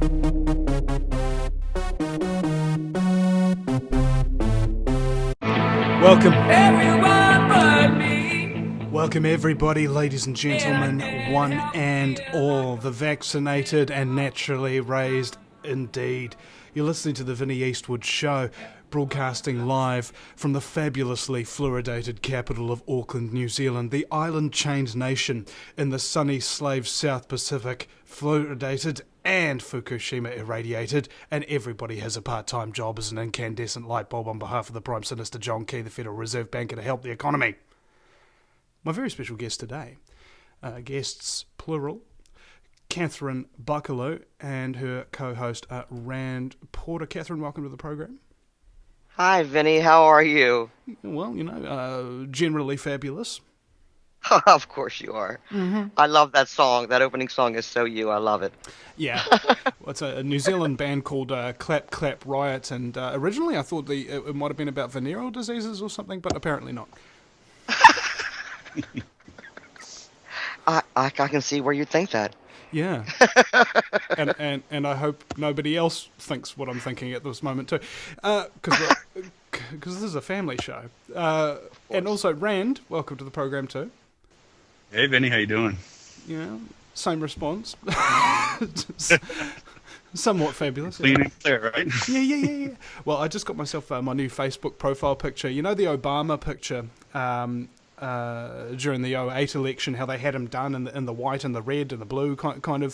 Welcome. Everyone but me. Welcome everybody, ladies and gentlemen, one and all, the vaccinated and naturally raised indeed. You're listening to the Vinnie Eastwood Show, broadcasting live from the fabulously fluoridated capital of Auckland, New Zealand, the island-chained nation in the sunny slave South Pacific, fluoridated and Fukushima irradiated, and everybody has a part-time job as an incandescent light bulb on behalf of the Prime Minister John Key, the Federal Reserve Banker, to help the economy. My very special guest today, guests plural, Katherine Buckalew and her co-host Rand Porter. Katherine, welcome to the program. Hi, Vinny. How are you? Well, generally fabulous. Of course you are. Mm-hmm. I love that song. That opening song is so you. I love it. Yeah. Well, it's a New Zealand band called Clap Clap Riot, and originally I thought it might have been about venereal diseases or something, but apparently not. I can see where you think that. Yeah. and I hope nobody else thinks what I'm thinking at this moment too, because this is a family show. And also, Rand, welcome to the program too. Hey, Vinny, how you doing? Yeah, same response. Somewhat fabulous. Clean and clear, right? Yeah. Well, I just got myself my new Facebook profile picture. You know the Obama picture during the 2008 election, how they had him done in the white and the red and the blue kind of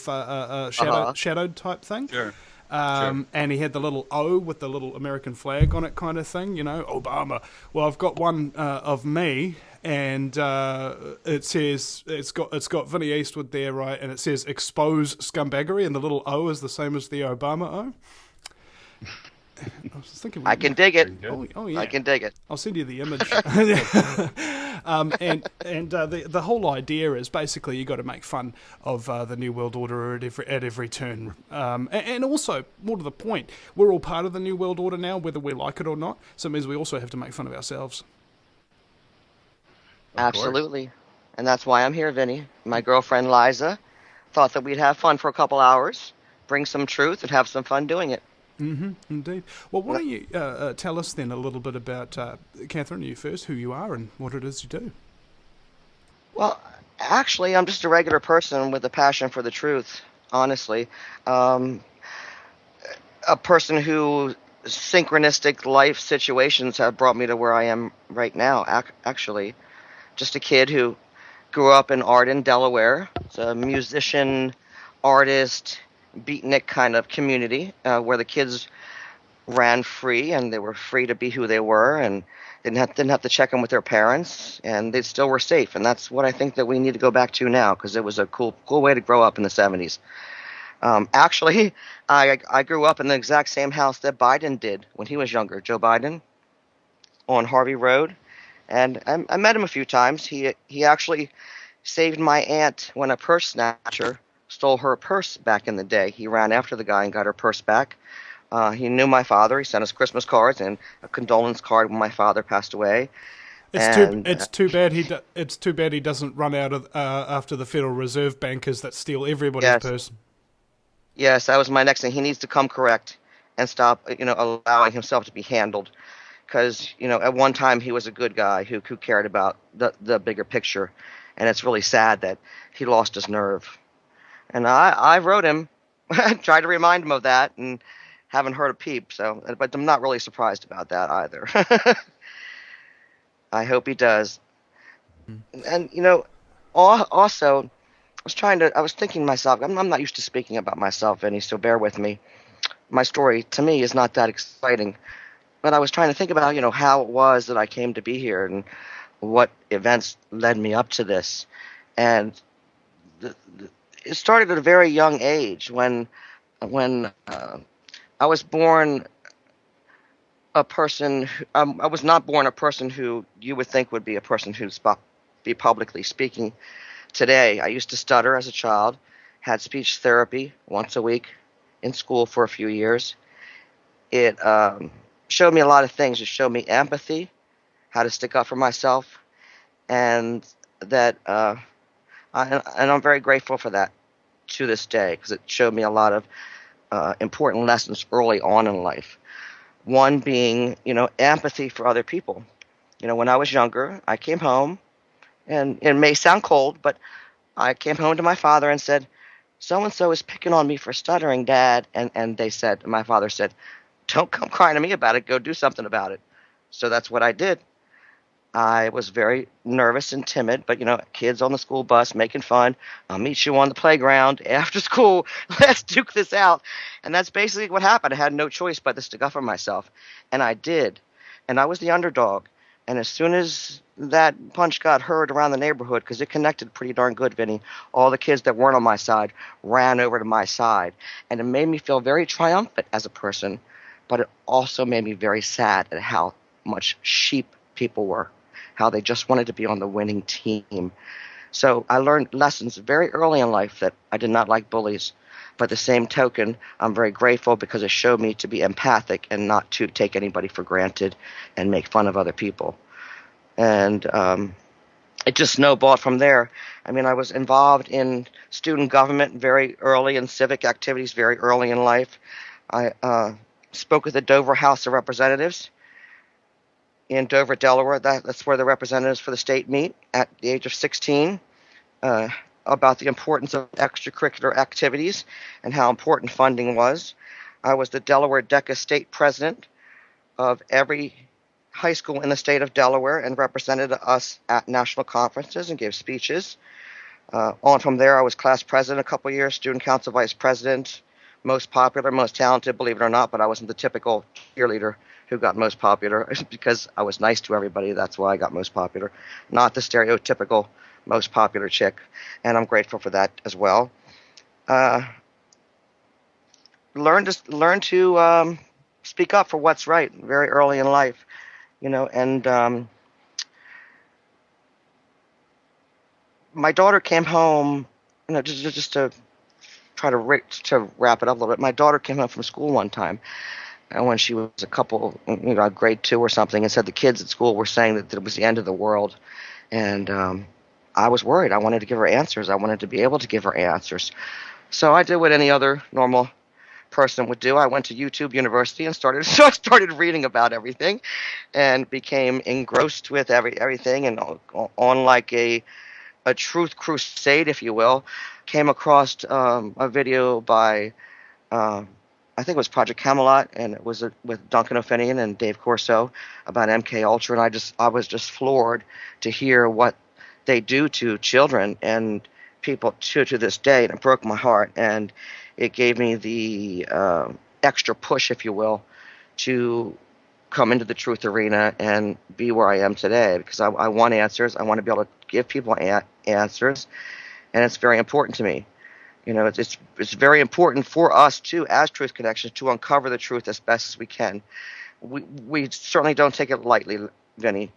shadowed type thing? Sure. Sure. And he had the little O with the little American flag on it kind of thing, Obama. Well, I've got one of me, and it says, it's got Vinnie Eastwood there, right, and it says expose scumbaggery, and the little O is the same as the Obama O. I was thinking, I can dig it. Oh yeah, I can dig it. I'll send you the image. And the whole idea is basically you got to make fun of the New World Order at every turn. And also, more to the point, we're all part of the New World Order now, whether we like it or not. So it means we also have to make fun of ourselves. Absolutely. And that's why I'm here, Vinny. My girlfriend Liza thought that we'd have fun for a couple hours, bring some truth, and have some fun doing it. Mm-hmm, indeed. Well, why don't you tell us then a little bit about, Katherine, you first, who you are and what it is you do. Well, actually, I'm just a regular person with a passion for the truth, honestly. A person who synchronistic life situations have brought me to where I am right now, actually. Just a kid who grew up in Arden, Delaware. It's a musician, artist, beatnik kind of community where the kids ran free and they were free to be who they were and didn't have to check in with their parents, and they still were safe. And that's what I think that we need to go back to now, because it was a cool way to grow up in the 70s. Actually, I grew up in the exact same house that Biden did when he was younger, Joe Biden, on Harvey Road. And I met him a few times. He actually saved my aunt when a purse snatcher stole her purse back in the day. He ran after the guy and got her purse back. He knew my father. He sent us Christmas cards and a condolence card when my father passed away. It's too bad he doesn't run out of after the Federal Reserve bankers that steal everybody's purse. Yes, that was my next thing. He needs to come correct and stop, allowing himself to be handled. Because, at one time he was a good guy who cared about the bigger picture. And it's really sad that he lost his nerve. And I wrote him, tried to remind him of that, and haven't heard a peep. But I'm not really surprised about that either. I hope he does. And also, I was thinking to myself, I'm not used to speaking about myself, Vinny, so bear with me. My story to me is not that exciting, but I was trying to think about how it was that I came to be here and what events led me up to this. And it started at a very young age when I was born a person. I was not born a person who you would think would be a person who'd be publicly speaking today. I used to stutter as a child, had speech therapy once a week in school for a few years. It showed me a lot of things. It showed me empathy, how to stick up for myself, and that I'm very grateful for that to this day, because it showed me a lot of important lessons early on in life. One being, empathy for other people. When I was younger, I came home, and it may sound cold, but I came home to my father and said, so-and-so is picking on me for stuttering, Dad. And my father said, don't come crying to me about it. Go do something about it. So that's what I did. I was very nervous and timid, but kids on the school bus making fun. I'll meet you on the playground after school. Let's duke this out. And that's basically what happened. I had no choice but to stick up for myself. And I did. And I was the underdog. And as soon as that punch got heard around the neighborhood, because it connected pretty darn good, Vinny, all the kids that weren't on my side ran over to my side. And it made me feel very triumphant as a person, but it also made me very sad at how much sheep people were, how they just wanted to be on the winning team. So I learned lessons very early in life that I did not like bullies. By the same token, I'm very grateful because it showed me to be empathic and not to take anybody for granted and make fun of other people. And it just snowballed from there. I mean, I was involved in student government very early and civic activities very early in life. I spoke at the Dover House of Representatives in Dover, Delaware. That's where the representatives for the state meet at the age of 16, about the importance of extracurricular activities and how important funding was. I was the Delaware DECA state president of every high school in the state of Delaware and represented us at national conferences and gave speeches. On from there, I was class president a couple years, student council vice president, most popular, most talented, believe it or not, but I wasn't the typical cheerleader who got most popular because I was nice to everybody. That's why I got most popular, not the stereotypical most popular chick, and I'm grateful for that as well. Learn to speak up for what's right very early in life, and my daughter came home, just to try to wrap it up a little bit. My daughter came home from school one time, and when she was grade 2 or something, and said the kids at school were saying that it was the end of the world, and I was worried. I wanted to give her answers. I wanted to be able to give her answers. So I did what any other normal person would do. I went to YouTube University and started reading about everything, and became engrossed with everything, and on like a truth crusade, if you will. Came across a video by I think it was Project Camelot, and it was with Duncan O'Finian and Dave Corso about MK Ultra, and I was just floored to hear what they do to children and people to this day, and it broke my heart, and it gave me the extra push, if you will, to come into the truth arena and be where I am today, because I want answers. I want to be able to give people answers, and it's very important to me. It's very important for us too, as Truth Connections, to uncover the truth as best as we can. We certainly don't take it lightly, Vinny.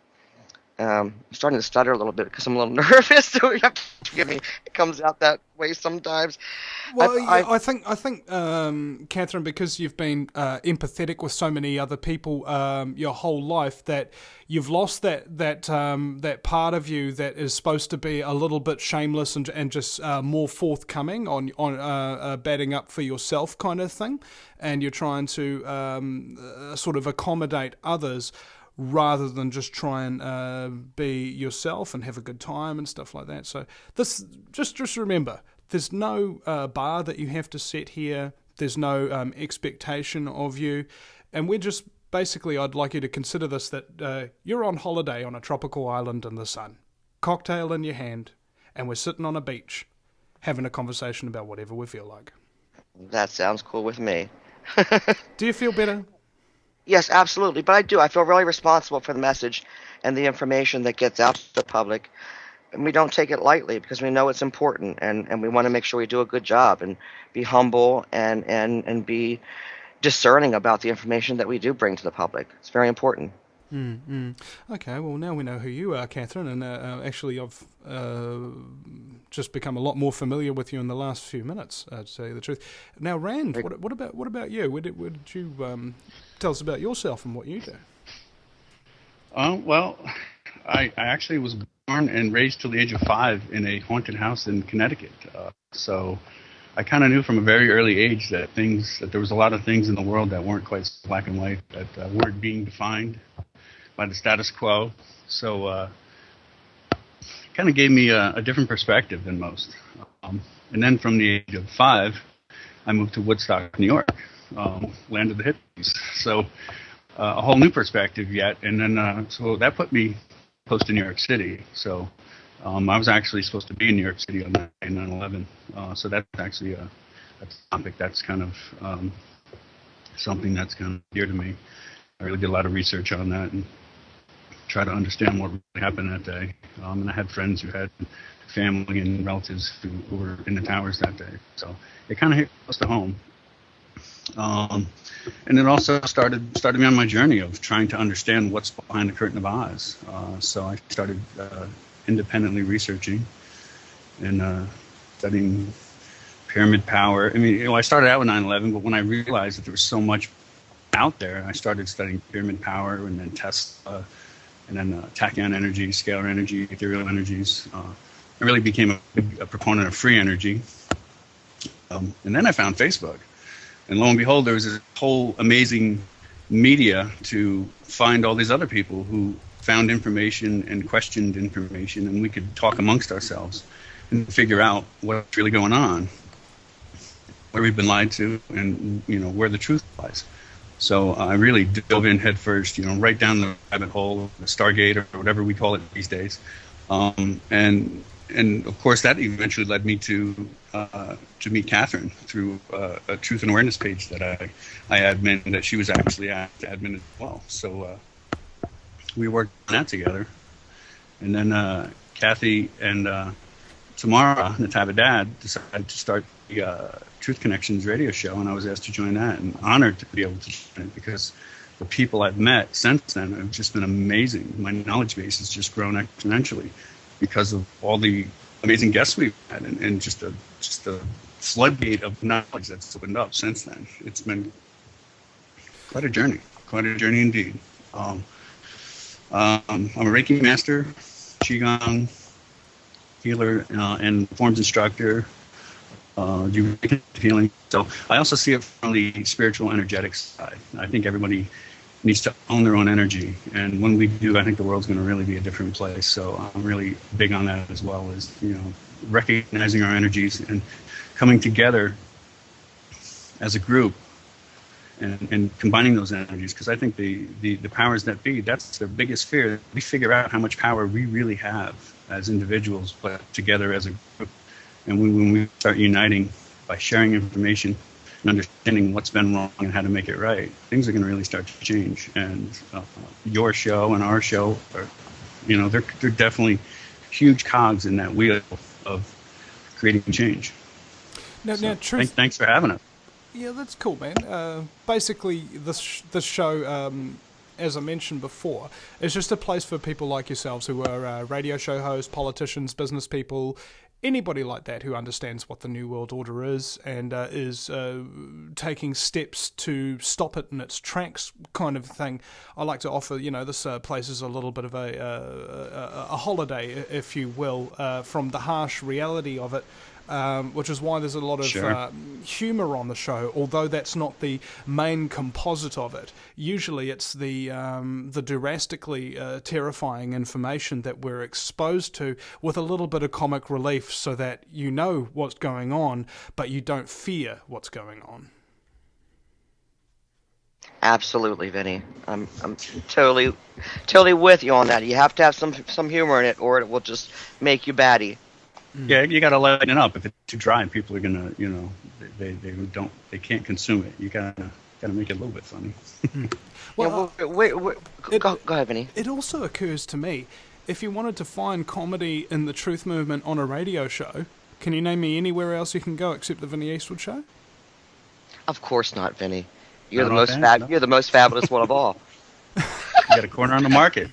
I'm starting to stutter a little bit because I'm a little nervous, so you have to forgive me. It comes out that way sometimes. Well, I think, Katherine, because you've been empathetic with so many other people your whole life, that you've lost that part of you that is supposed to be a little bit shameless and just more forthcoming on batting up for yourself kind of thing, and you're trying to sort of accommodate others, rather than just try and be yourself and have a good time and stuff like that. So this, just remember, there's no bar that you have to set here. There's no expectation of you. And we're just, basically, I'd like you to consider this, that you're on holiday on a tropical island in the sun, cocktail in your hand, and we're sitting on a beach having a conversation about whatever we feel like. That sounds cool with me. Do you feel better? Yes, absolutely. But I do. I feel really responsible for the message and the information that gets out to the public. And we don't take it lightly because we know it's important, and we want to make sure we do a good job and be humble and be discerning about the information that we do bring to the public. It's very important. Okay, well, now we know who you are, Katherine, and actually I've just become a lot more familiar with you in the last few minutes, to tell you the truth. Now, Rand, what about you? What did you tell us about yourself and what you do? Well, I actually was born and raised till the age of 5 in a haunted house in Connecticut. So I kind of knew from a very early age that there was a lot of things in the world that weren't quite black and white, that weren't being defined by the status quo. So it kind of gave me a different perspective than most. And then from the age of 5, I moved to Woodstock, New York, land of the hippies. So a whole new perspective yet. And then so that put me close to New York City. So I was actually supposed to be in New York City on 9/11. So that's actually a topic that's kind of something that's kind of dear to me. I really did a lot of research on that and try to understand what really happened that day. And I had friends who had family and relatives who were in the towers that day. So it kind of hit close to home. And it also started me on my journey of trying to understand what's behind the curtain of Oz. So I started independently researching and studying pyramid power. I mean, I started out with 9/11, but when I realized that there was so much out there, I started studying pyramid power and then Tesla, and then tachyon energy, scalar energy, ethereal energies. I really became a proponent of free energy. And then I found Facebook. And lo and behold, there was this whole amazing media to find all these other people who found information and questioned information, and we could talk amongst ourselves and figure out what's really going on, where we've been lied to, and where the truth lies. So I really dove in head first, right down the rabbit hole, the Stargate, or whatever we call it these days. And of course, that eventually led me to meet Katherine through a truth and awareness page that I admin, that she was actually admin as well. So we worked on that together. And then Kathy and Tamara, Natava Dad, decided to start the Truth Connections radio show, and I was asked to join that, and honored to be able to join it because the people I've met since then have just been amazing. My knowledge base has just grown exponentially because of all the amazing guests we've had, and just a floodgate of knowledge that's opened up since then. It's been quite a journey indeed. I'm a Reiki master, Qigong healer, and forms instructor. Do healing. So I also see it from the spiritual energetic side. I think everybody needs to own their own energy, and when we do, I think the world's going to really be a different place. So I'm really big on that as well, as recognizing our energies and coming together as a group and combining those energies, because I think the powers that be, that's their biggest fear. We figure out how much power we really have as individuals, but together as a group. And when we start uniting by sharing information and understanding what's been wrong and how to make it right, things are going to really start to change. And your show and our show are, they're definitely huge cogs in that wheel of creating change. Now, truth. Thanks for having us. Yeah, that's cool, man. Basically, this show, as I mentioned before, is just a place for people like yourselves who are radio show hosts, politicians, business people, anybody like that who understands what the New World Order is and is taking steps to stop it in its tracks, kind of thing. I like to offer, this place is a little bit of a holiday, if you will, from the harsh reality of it. Which is why there's a lot of humour on the show, although that's not the main composite of it. Usually it's the drastically terrifying information that we're exposed to with a little bit of comic relief so that you know what's going on, but you don't fear what's going on. Absolutely, Vinny. I'm totally with you on that. You have to have some humor in it, or it will just make you batty. Yeah, you got to lighten it up. If it's too dry, people are gonna, they can't consume it. You gotta make it a little bit funny. Well, go ahead, Vinny. It also occurs to me, if you wanted to find comedy in the truth movement on a radio show, can you name me anywhere else you can go except the Vinny Eastwood Show? Of course not, Vinny. You're the most fabulous one of all. You got a corner on the market.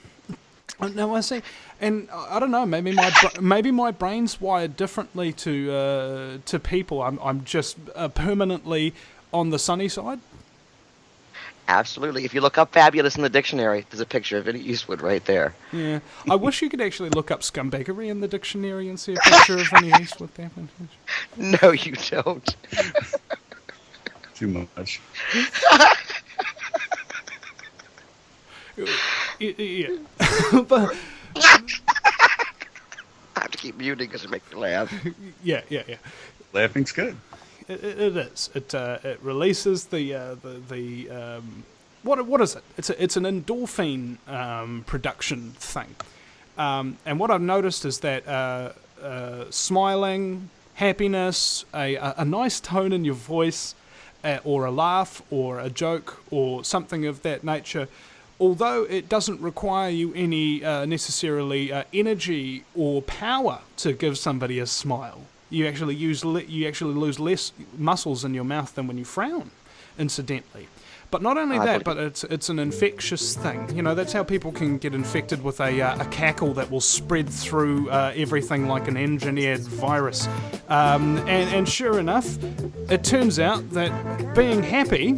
No, I see. And I don't know. Maybe my brain's wired differently to people. I'm just permanently on the sunny side. Absolutely. If you look up fabulous in the dictionary, there's a picture of Vinny Eastwood right there. Yeah. I wish you could actually look up scumbaggery in the dictionary and see a picture of Vinny Eastwood there. No, you don't. Too much. Yeah. But, I have to keep muting because it makes me laugh. yeah. Laughing's good. It is. It releases the what is it? It's an endorphin production thing. And what I've noticed is that smiling, happiness, a nice tone in your voice, or a laugh, or a joke, or something of that nature, although it doesn't require you any necessarily energy or power to give somebody a smile. You actually lose less muscles in your mouth than when you frown, incidentally. But not only that, but it's an infectious thing. You know, that's how people can get infected with a cackle that will spread through everything like an engineered virus. And sure enough, it turns out that being happy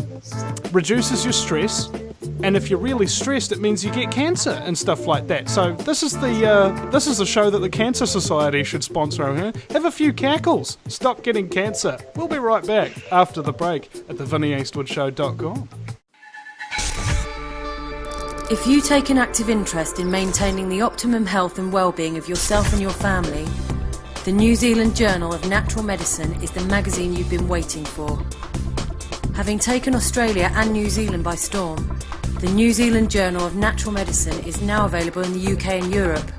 reduces your stress. And if you're really stressed, it means you get cancer and stuff like that. So this is the show that the Cancer Society should sponsor. Huh? Have a few cackles. Stop getting cancer. We'll be right back after the break at thevinnieeastwoodshow.com. If you take an active interest in maintaining the optimum health and well-being of yourself and your family, the New Zealand Journal of Natural Medicine is the magazine you've been waiting for. Having taken Australia and New Zealand by storm, the New Zealand Journal of Natural Medicine is now available in the UK and Europe.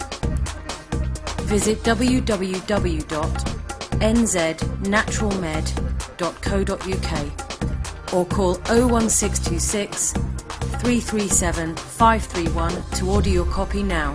Visit www.nznaturalmed.co.uk or call 01626 337 531 to order your copy now.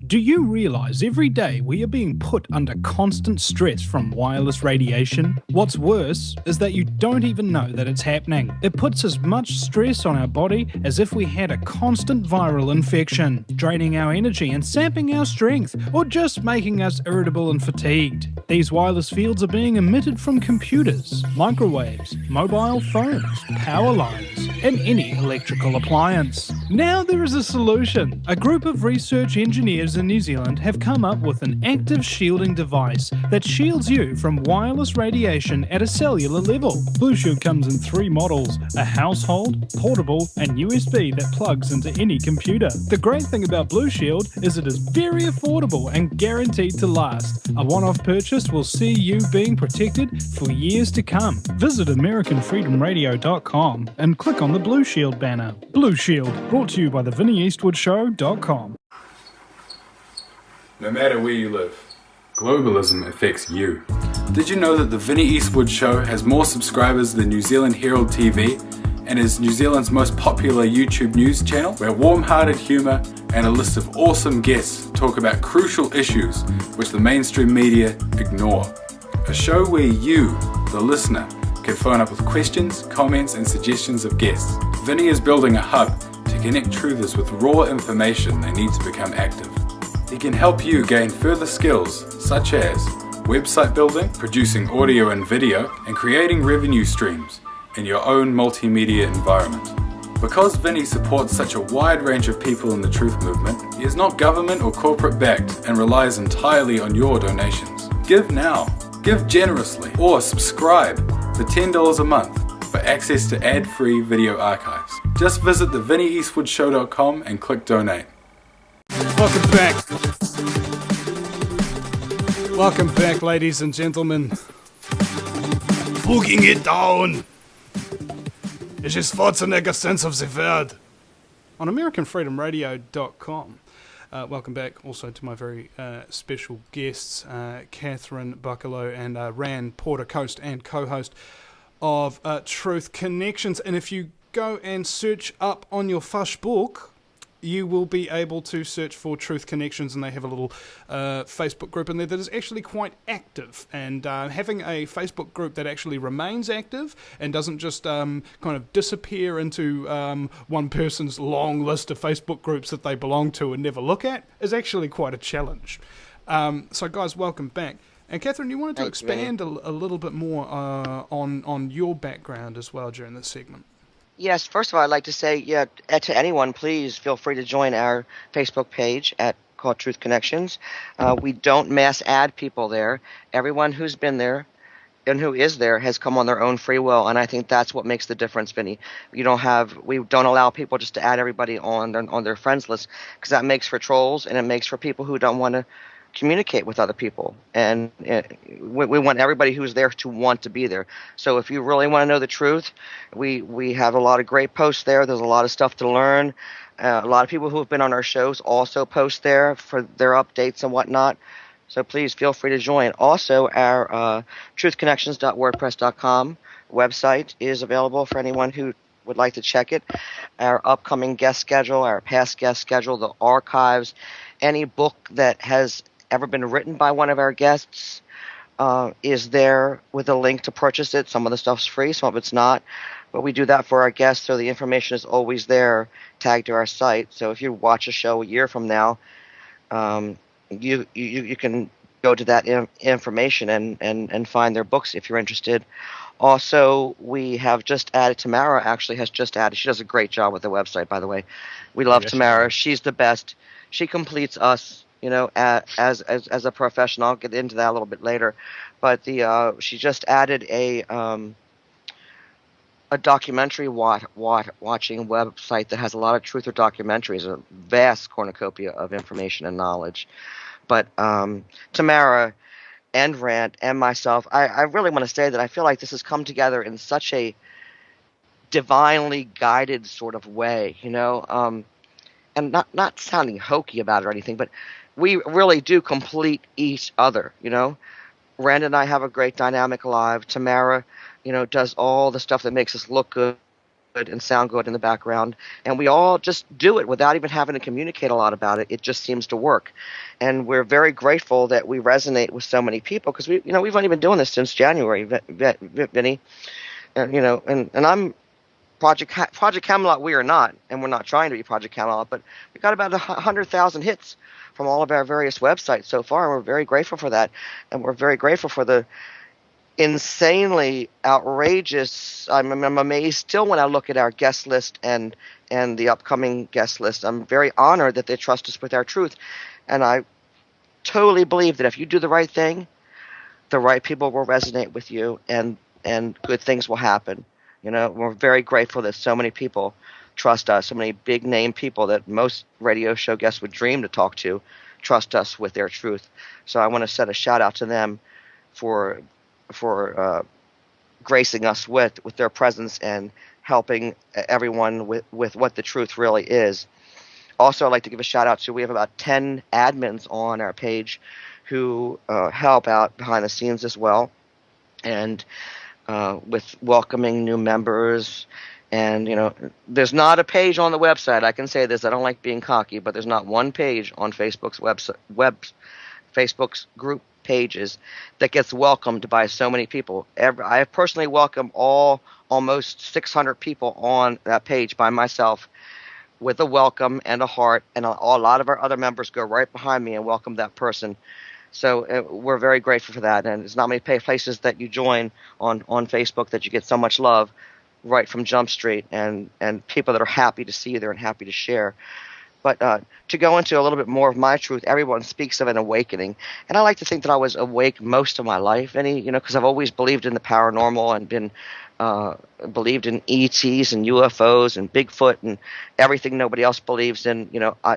Do you realise every day we are being put under constant stress from wireless radiation? What's worse is that you don't even know that it's happening. It puts as much stress on our body as if we had a constant viral infection, draining our energy and sapping our strength, or just making us irritable and fatigued. These wireless fields are being emitted from computers, microwaves, mobile phones, power lines, and any electrical appliance. Now there is a solution. A group of research engineers in New Zealand have come up with an active shielding device that shields you from wireless radiation at a cellular level. Blue Shield comes in 3 models: a household, portable, and USB that plugs into any computer. The great thing about Blue Shield is it is very affordable and guaranteed to last. A one-off purchase will see you being protected for years to come. Visit AmericanFreedomRadio.com and click on the Blue Shield banner. Blue Shield, brought to you by theVinnieEastwoodShow.com. No matter where you live, globalism affects you. Did you know that the Vinnie Eastwood Show has more subscribers than New Zealand Herald TV and is New Zealand's most popular YouTube news channel, where warm-hearted humour and a list of awesome guests talk about crucial issues which the mainstream media ignore? A show where you, the listener, can phone up with questions, comments and suggestions of guests. Vinnie is building a hub to connect truthers with raw information they need to become active. He can help you gain further skills such as website building, producing audio and video, and creating revenue streams in your own multimedia environment. Because Vinnie supports such a wide range of people in the truth movement, he is not government or corporate backed and relies entirely on your donations. Give now, give generously, or subscribe for $10 a month for access to ad-free video archives. Just visit thevinnieeastwoodshow.com and click donate. Welcome back. Welcome back, ladies and gentlemen. Booking it down. It is Schwarzenegger sense of the word. On AmericanFreedomRadio.com. Welcome back also to my very special guests, Katherine Buckalew and Rand Porter, host and co-host of Truth Connections. And if you go and search up on your Facebook, you will be able to search for Truth Connections, and they have a little Facebook group in there that is actually quite active. And having a Facebook group that actually remains active and doesn't just kind of disappear into one person's long list of Facebook groups that they belong to and never look at is actually quite a challenge. So guys, welcome back. And Katherine, you wanted to Thank you, Vinny. expand a little bit more on your background as well during this segment. Yes, first of all, I'd like to say, to anyone, please feel free to join our Facebook page called Truth Connections. We don't mass add people there. Everyone who's been there and who is there has come on their own free will, and I think that's what makes the difference, Vinny. We don't allow people just to add everybody on their friends list, because that makes for trolls, and it makes for people who don't want to communicate with other people. And we want everybody who's there to want to be there. So if you really want to know the truth, we have a lot of great posts there. There's a lot of stuff to learn. A lot of people who have been on our shows also post there for their updates and whatnot. So please feel free to join. Also, our truthconnections.wordpress.com website is available for anyone who would like to check it. Our upcoming guest schedule, our past guest schedule, the archives, any book that has ever been written by one of our guests is there with a link to purchase it. Some of the stuff's free, some of it's not. But we do that for our guests, so the information is always there, tagged to our site. So if you watch a show a year from now, you can go to that information and find their books if you're interested. Also, we have just added, Tamara actually has just added, she does a great job with the website, by the way. We love Tamara. She's the best. She completes us, as a professional. I'll get into that a little bit later. But she just added a documentary watching website that has a lot of truth or documentaries, a vast cornucopia of information and knowledge. But Tamara and Rand and myself, I really want to say that I feel like this has come together in such a divinely guided sort of way, and not sounding hokey about it or anything, but we really do complete each other, Rand and I have a great dynamic live. Tamara, does all the stuff that makes us look good and sound good in the background, and we all just do it without even having to communicate a lot about it. It just seems to work, and we're very grateful that we resonate with so many people, because we've only been doing this since January, Vinny, and I'm Project Camelot. We are not, and we're not trying to be Project Camelot, but we got about 100,000 hits from all of our various websites so far, and we're very grateful for that, and we're very grateful for the insanely outrageous. I'm amazed still when I look at our guest list and the upcoming guest list. I'm very honored that they trust us with our truth, and I totally believe that if you do the right thing, the right people will resonate with you, and good things will happen. We're very grateful that so many people trust us. So many big name people that most radio show guests would dream to talk to trust us with their truth. So I want to set a shout out to them for gracing us with their presence and helping everyone with what the truth really is. Also, I'd like to give a shout out to, we have about 10 admins on our page who help out behind the scenes as well, and with welcoming new members. And, there's not a page on the website, I can say this, I don't like being cocky, but there's not one page on Facebook's Facebook's group pages that gets welcomed by so many people. I have personally welcomed almost 600 people on that page by myself with a welcome and a heart, and a lot of our other members go right behind me and welcome that person. So we're very grateful for that, and there's not many places that you join on Facebook that you get so much love right from Jump Street, and people that are happy to see you there and happy to share. But to go into a little bit more of my truth, everyone speaks of an awakening. And I like to think that I was awake most of my life, because I've always believed in the paranormal and believed in ETs and UFOs and Bigfoot and everything nobody else believes in,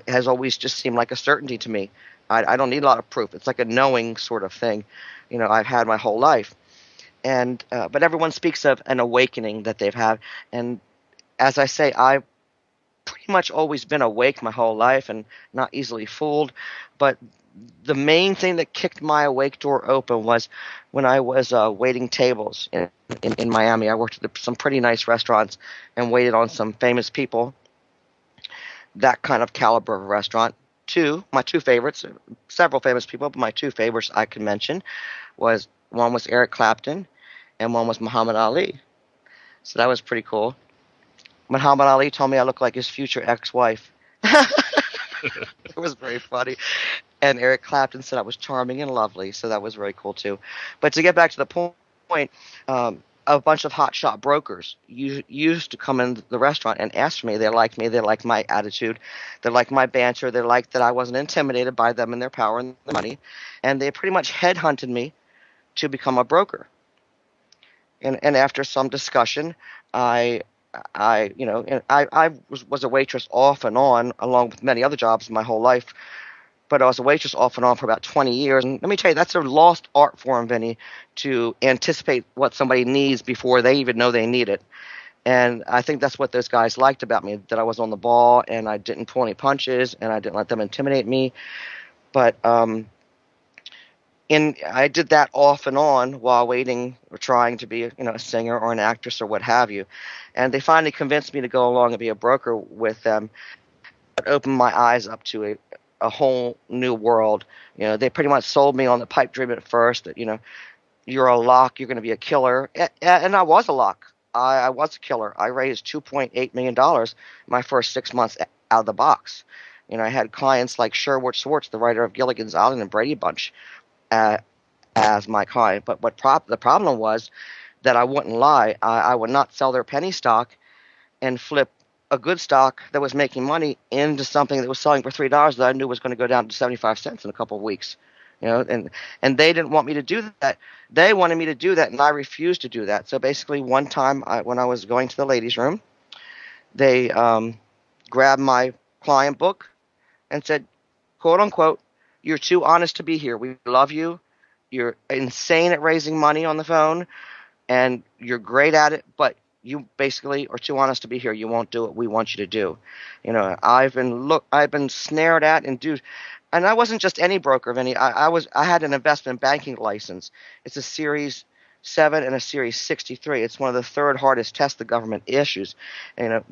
has always just seemed like a certainty to me. I don't need a lot of proof. It's like a knowing sort of thing, I've had my whole life. And but everyone speaks of an awakening that they've had. And as I say, I've pretty much always been awake my whole life and not easily fooled. But the main thing that kicked my awake door open was when I was waiting tables in Miami. I worked at some pretty nice restaurants and waited on some famous people, that kind of caliber of restaurant. My two favorites, several famous people, but my two favorites I could mention one was Eric Clapton and one was Muhammad Ali. So that was pretty cool. Muhammad Ali told me I looked like his future ex-wife. It was very funny. And Eric Clapton said I was charming and lovely, so that was very cool too. But to get back to the point, a bunch of hotshot brokers used to come in the restaurant and ask for me. They liked me. They liked my attitude. They liked my banter. They liked that I wasn't intimidated by them and their power and their money. And they pretty much headhunted me to become a broker. And after some discussion, I was a waitress off and on, along with many other jobs my whole life. But I was a waitress off and on for about 20 years. And let me tell you, that's a lost art form, Vinny, to anticipate what somebody needs before they even know they need it. And I think that's what those guys liked about me, that I was on the ball and I didn't pull any punches and I didn't let them intimidate me. But I did that off and on while waiting or trying to be a singer or an actress or what have you. And they finally convinced me to go along and be a broker with them. It opened my eyes up to a whole new world. They pretty much sold me on the pipe dream at first that, you're a lock, you're going to be a killer. And I was a lock. I was a killer. I raised $2.8 million my first 6 months out of the box. I had clients like Sherwood Schwartz, the writer of Gilligan's Island and Brady Bunch, as my client. But the problem was that I wouldn't lie. I would not sell their penny stock and flip a good stock that was making money into something that was selling for $3 that I knew was going to go down to 75 cents in a couple of weeks. And they didn't want me to do that. They wanted me to do that, and I refused to do that. So basically, one time when I was going to the ladies' room, they grabbed my client book and said, quote unquote, "You're too honest to be here. We love you. You're insane at raising money on the phone, and you're great at it, but you basically are too honest to be here. You won't do what we want you to do." I've been snared at and I wasn't just any broker, Vinny. I had an investment banking license. It's a Series 7 and a Series 63. It's one of the third hardest tests the government issues.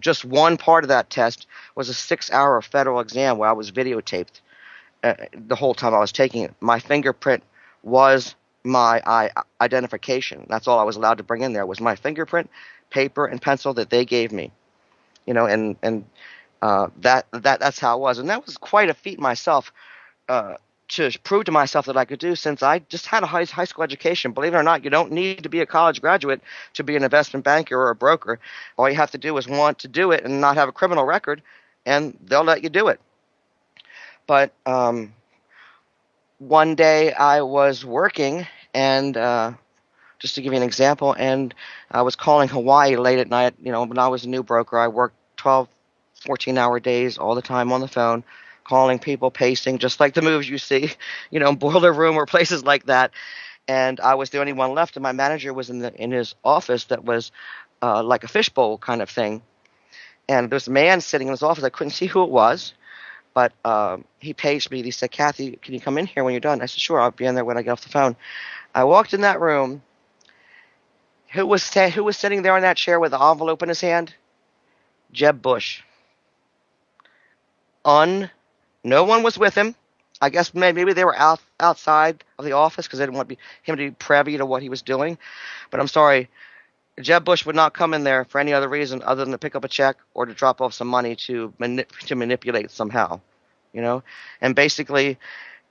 Just one part of that test was a 6-hour federal exam where I was videotaped the whole time I was taking it. My fingerprint was my identification. That's all I was allowed to bring in there was my fingerprint, paper, and pencil that they gave me. That's how it was. And that was quite a feat myself to prove to myself that I could do, since I just had a high school education. Believe it or not, you don't need to be a college graduate to be an investment banker or a broker. All you have to do is want to do it and not have a criminal record, and they'll let you do it. But one day I was working, and just to give you an example, and I was calling Hawaii late at night. When I was a new broker, I worked 12, 14-hour days all the time on the phone, calling people, pacing, just like the movies you see, Boiler Room or places like that. And I was the only one left, and my manager was in his office that was like a fishbowl kind of thing. And there's a man sitting in his office. I couldn't see who it was, but he paged me. He said, "Kathy, can you come in here when you're done?" I said, "Sure, I'll be in there when I get off the phone." I walked in that room. Who was sitting there in that chair with the envelope in his hand? Jeb Bush. No one was with him. I guess maybe they were outside of the office because they didn't want him to be privy to what he was doing. But I'm sorry, Jeb Bush would not come in there for any other reason other than to pick up a check or to drop off some money to manipulate somehow, And basically,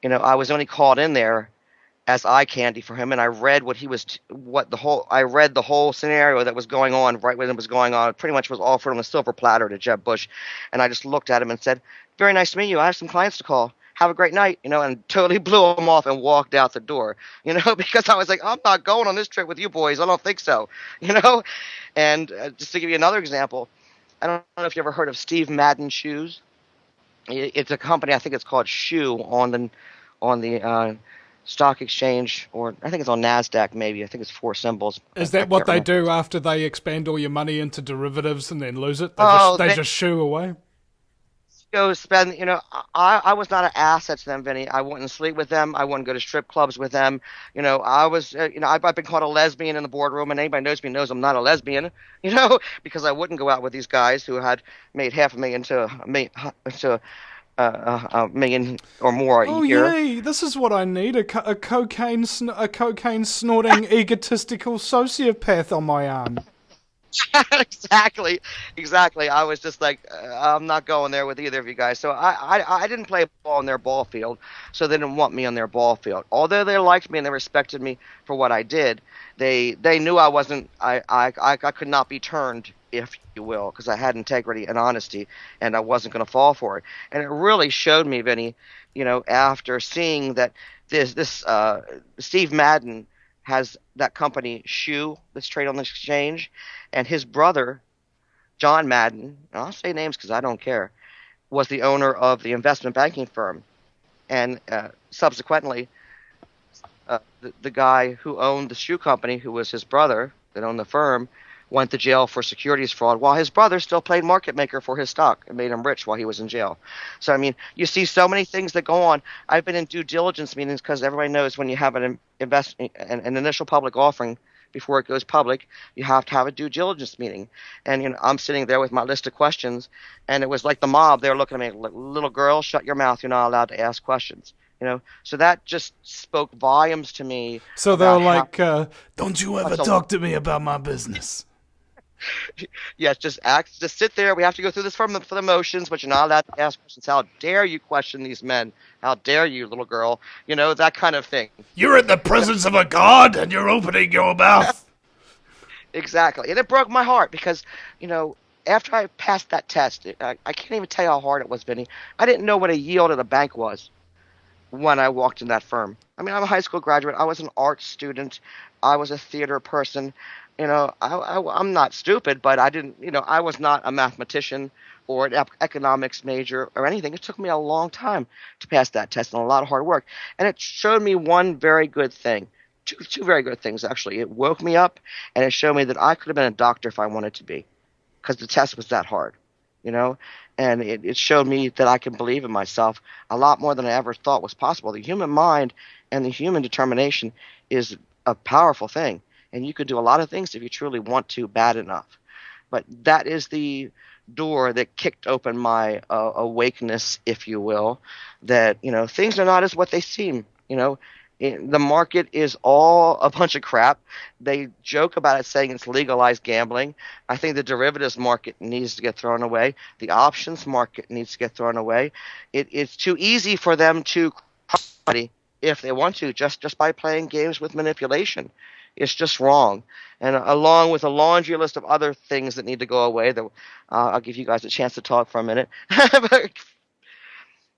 I was only called in there as eye candy for him, and I read I read the whole scenario that was going on right when it was going on. It pretty much was offered on a silver platter to Jeb Bush, and I just looked at him and said, "Very nice to meet you. I have some clients to call. Have a great night," and totally blew him off and walked out the door, because I was like, "I'm not going on this trip with you boys. I don't think so," And just to give you another example, I don't know if you ever heard of Steve Madden Shoes. It's a company. I think it's called Shoe on the stock exchange, or I think it's on NASDAQ maybe. I think it's 4 symbols. Is that what they do after they expand all your money into derivatives and then lose it? They just shoo away? Go spend, I was not an asset to them, Vinny. I wouldn't sleep with them. I wouldn't go to strip clubs with them. I was, I've been called a lesbian in the boardroom, and anybody knows me knows I'm not a lesbian, because I wouldn't go out with these guys who had made $500,000 to a million or more a year. Oh yay! This is what I need: a cocaine snorting egotistical sociopath on my arm. Exactly. I was just like, I'm not going there with either of you guys. So I didn't play ball on their ball field, so they didn't want me on their ball field. Although they liked me and they respected me for what I did, they knew I wasn't. I could not be turned, if you will, because I had integrity and honesty, and I wasn't going to fall for it. And it really showed me, Vinny, after seeing that this Steve Madden has that company Shoe that's traded on the exchange, and his brother John Madden, and I'll say names because I don't care, was the owner of the investment banking firm, and subsequently, the guy who owned the shoe company, who was his brother that owned the firm, went to jail for securities fraud while his brother still played market maker for his stock and made him rich while he was in jail. So, I mean, you see so many things that go on. I've been in due diligence meetings because everybody knows when you have an initial public offering before it goes public, you have to have a due diligence meeting. And, I'm sitting there with my list of questions, and it was like the mob. They were looking at me like, little girl, shut your mouth. You're not allowed to ask questions. So that just spoke volumes to me. So they were like, don't you ever talk to me about my business. Yes, just sit there. We have to go through this for the motions, but you're not allowed to ask questions. How dare you question these men? How dare you, little girl? That kind of thing. You're in the presence of a god, and you're opening your mouth. Exactly. And it broke my heart because, after I passed that test, I can't even tell you how hard it was, Vinny. I didn't know what a yield at a bank was when I walked in that firm. I mean, I'm a high school graduate. I was an art student. I was a theater person. I'm not stupid, but I didn't, I was not a mathematician or an economics major or anything. It took me a long time to pass that test and a lot of hard work. And it showed me one very good thing, two very good things, actually. It woke me up, and it showed me that I could have been a doctor if I wanted to be, because the test was that hard, and it showed me that I can believe in myself a lot more than I ever thought was possible. The human mind and the human determination is a powerful thing. And you could do a lot of things if you truly want to bad enough. But that is the door that kicked open my awakeness, if you will, that, things are not as what they seem. The market is all a bunch of crap. They joke about it saying it's legalized gambling. I think the derivatives market needs to get thrown away. The options market needs to get thrown away. It's too easy for them to money if they want to, just by playing games with manipulation. It's just wrong. And along with a laundry list of other things that need to go away, that I'll give you guys a chance to talk for a minute.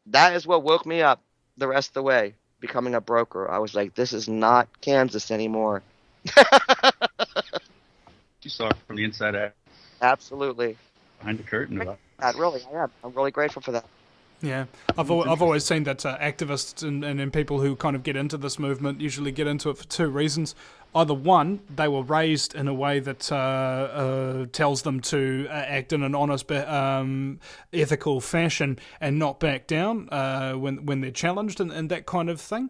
That is what woke me up the rest of the way, becoming a broker. I was like, this is not Kansas anymore. You saw it from the inside out. Absolutely. Behind the curtain. I am. I'm really grateful for that. Yeah, I've always seen that activists and people who kind of get into this movement usually get into it for two reasons. Either one, they were raised in a way that tells them to act in an honest, ethical fashion and not back down when they're challenged and that kind of thing.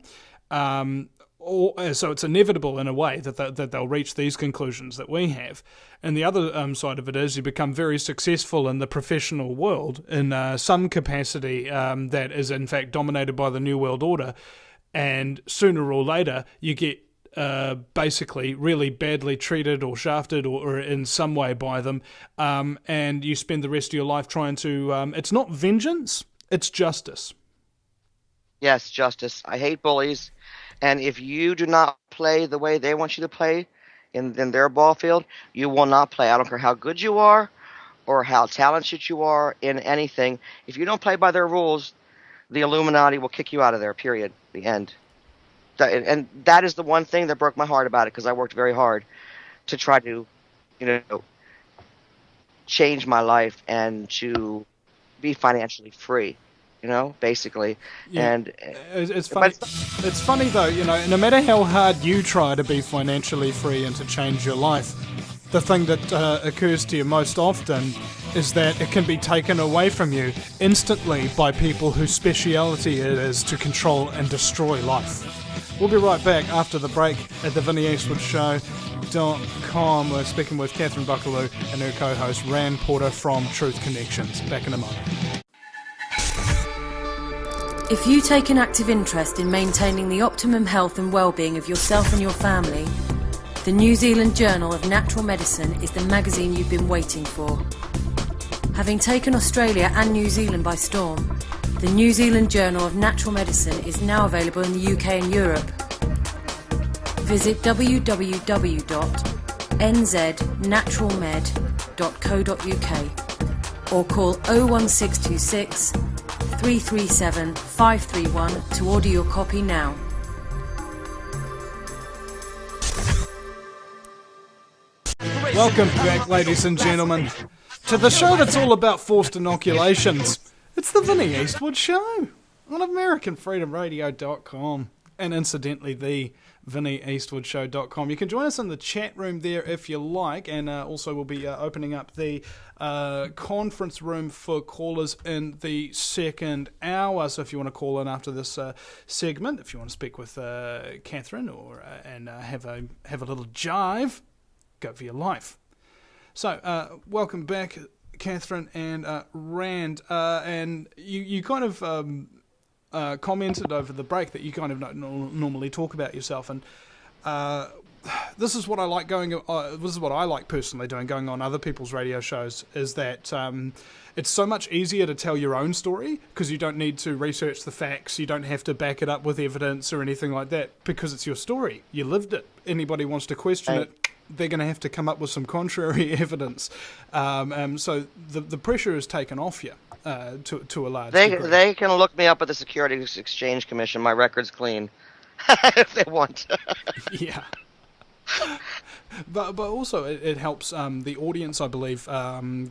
So it's inevitable in a way that they'll reach these conclusions that we have. And the other side of it is you become very successful in the professional world in some capacity that is in fact dominated by the New World Order, and sooner or later you get basically really badly treated or shafted or in some way by them, and you spend the rest of your life trying to it's not vengeance, it's justice. Yes, justice. I hate bullies. And if you do not play the way they want you to play in their ball field, you will not play. I don't care how good you are or how talented you are in anything. If you don't play by their rules, the Illuminati will kick you out of there, period. The end. And that is the one thing that broke my heart about it, because I worked very hard to try to, change my life and to be financially free. Basically. Yeah. And it's funny. It's funny though, no matter how hard you try to be financially free and to change your life, the thing that occurs to you most often is that it can be taken away from you instantly by people whose speciality it is to control and destroy life. We'll be right back after the break at the VinnyEastwoodShow.com. We're speaking with Katherine Buckalew and her co-host Rand Porter from Truth Connections. Back in a moment. If you take an active interest in maintaining the optimum health and well-being of yourself and your family, The New Zealand Journal of Natural Medicine is the magazine you've been waiting for. Having taken Australia and New Zealand by storm, the New Zealand Journal of Natural Medicine is now available in the UK and Europe. Visit www.nznaturalmed.co.uk or call 01626 337 531 to order your copy now. Welcome back, ladies and gentlemen, to the show that's all about forced inoculations. It's the Vinnie Eastwood Show on AmericanFreedomRadio.com and incidentally the VinnieEastwoodShow.com. You can join us in the chat room there if you like, and also we'll be opening up the conference room for callers in the second hour. So if you want to call in after this segment, if you want to speak with Katherine or and have a little jive, go for your life. So welcome back, Katherine and Rand, and you kind of commented over the break that you kind of don't normally talk about yourself, and this is what I like this is what I like personally doing, going on other people's radio shows, is that it's so much easier to tell your own story because you don't need to research the facts, you don't have to back it up with evidence or anything like that, because it's your story, you lived it. Anybody wants to question it, they're going to have to come up with some contrary evidence. So the pressure is taken off you to a large degree. They can look me up at the Securities Exchange Commission. My record's clean if they want. Yeah. But also it helps the audience, I believe,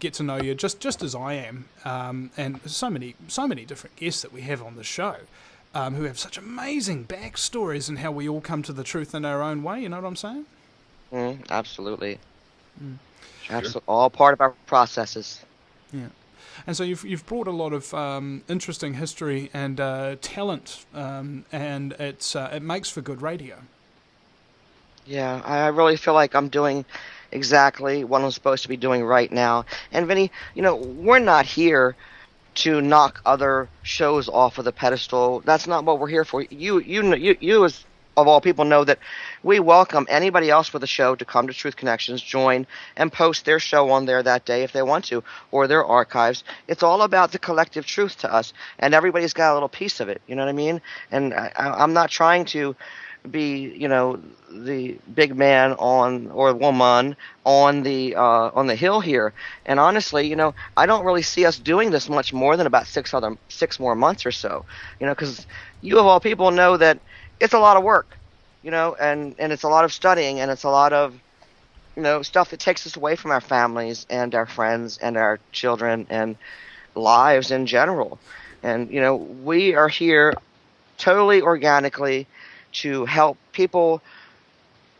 get to know you just as I am, and so many different guests that we have on the show who have such amazing backstories and how we all come to the truth in our own way. You know what I'm saying? Absolutely. Absolutely. All part of our processes. Yeah. And so you've brought a lot of interesting history and talent, and it makes for good radio. Yeah, I really feel like I'm doing exactly what I'm supposed to be doing right now. And Vinny, we're not here to knock other shows off of the pedestal. That's not what we're here for. You as of all people know that we welcome anybody else with a show to come to Truth Connections, join, and post their show on there that day if they want to, or their archives. It's all about the collective truth to us, and everybody's got a little piece of it. You know what I mean? And I'm not trying to be, the big man or woman on the hill here. And honestly, I don't really see us doing this much more than about 6 more months or so. Because you of all people know that it's a lot of work, and it's a lot of studying, and it's a lot of, stuff that takes us away from our families and our friends and our children and lives in general. And, we are here totally organically to help people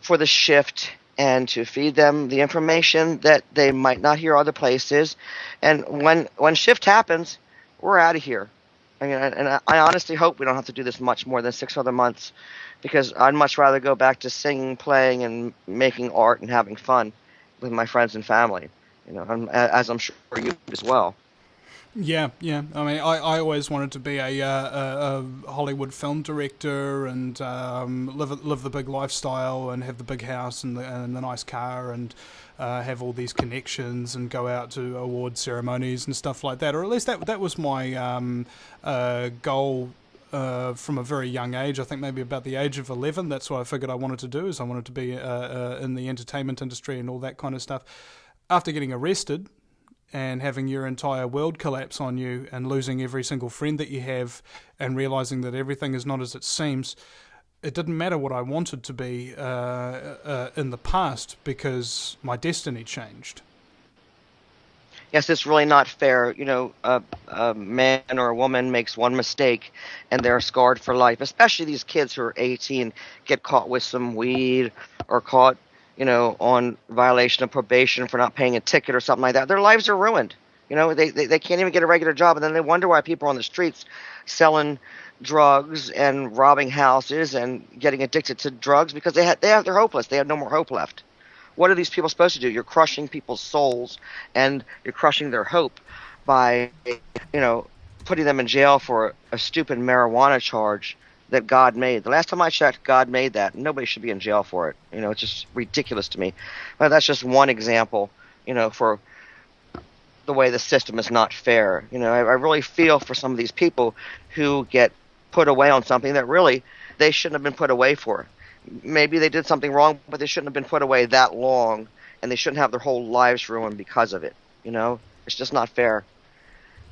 for the shift and to feed them the information that they might not hear other places. And when shift happens, we're out of here. I honestly hope we don't have to do this much more than 6 other months, because I'd much rather go back to singing, playing, and making art and having fun with my friends and family, as I'm sure you as well. Yeah. I mean, I always wanted to be a Hollywood film director and live the big lifestyle and have the big house and the nice car and have all these connections and go out to award ceremonies and stuff like that. Or at least that was my goal from a very young age. I think maybe about the age of 11. That's what I figured I wanted to do. Is I wanted to be in the entertainment industry and all that kind of stuff. After getting arrested and having your entire world collapse on you and losing every single friend that you have and realizing that everything is not as it seems, it didn't matter what I wanted to be in the past, because my destiny changed. Yes, it's really not fair. A man or a woman makes one mistake and they're scarred for life, especially these kids who are 18, get caught with some weed or caught on violation of probation for not paying a ticket or something like that. Their lives are ruined. They can't even get a regular job, and then they wonder why people are on the streets selling drugs and robbing houses and getting addicted to drugs, because they're hopeless. They have no more hope left. What are these people supposed to do? You're crushing people's souls, and you're crushing their hope by, putting them in jail for a stupid marijuana charge that God made. The last time I checked, God made that. Nobody should be in jail for it. You know, it's just ridiculous to me. But that's just one example, you know, for the way the system is not fair. You know, I really feel for some of these people who get put away on something that really they shouldn't have been put away for. Maybe they did something wrong, but they shouldn't have been put away that long, and they shouldn't have their whole lives ruined because of it. You know, it's just not fair.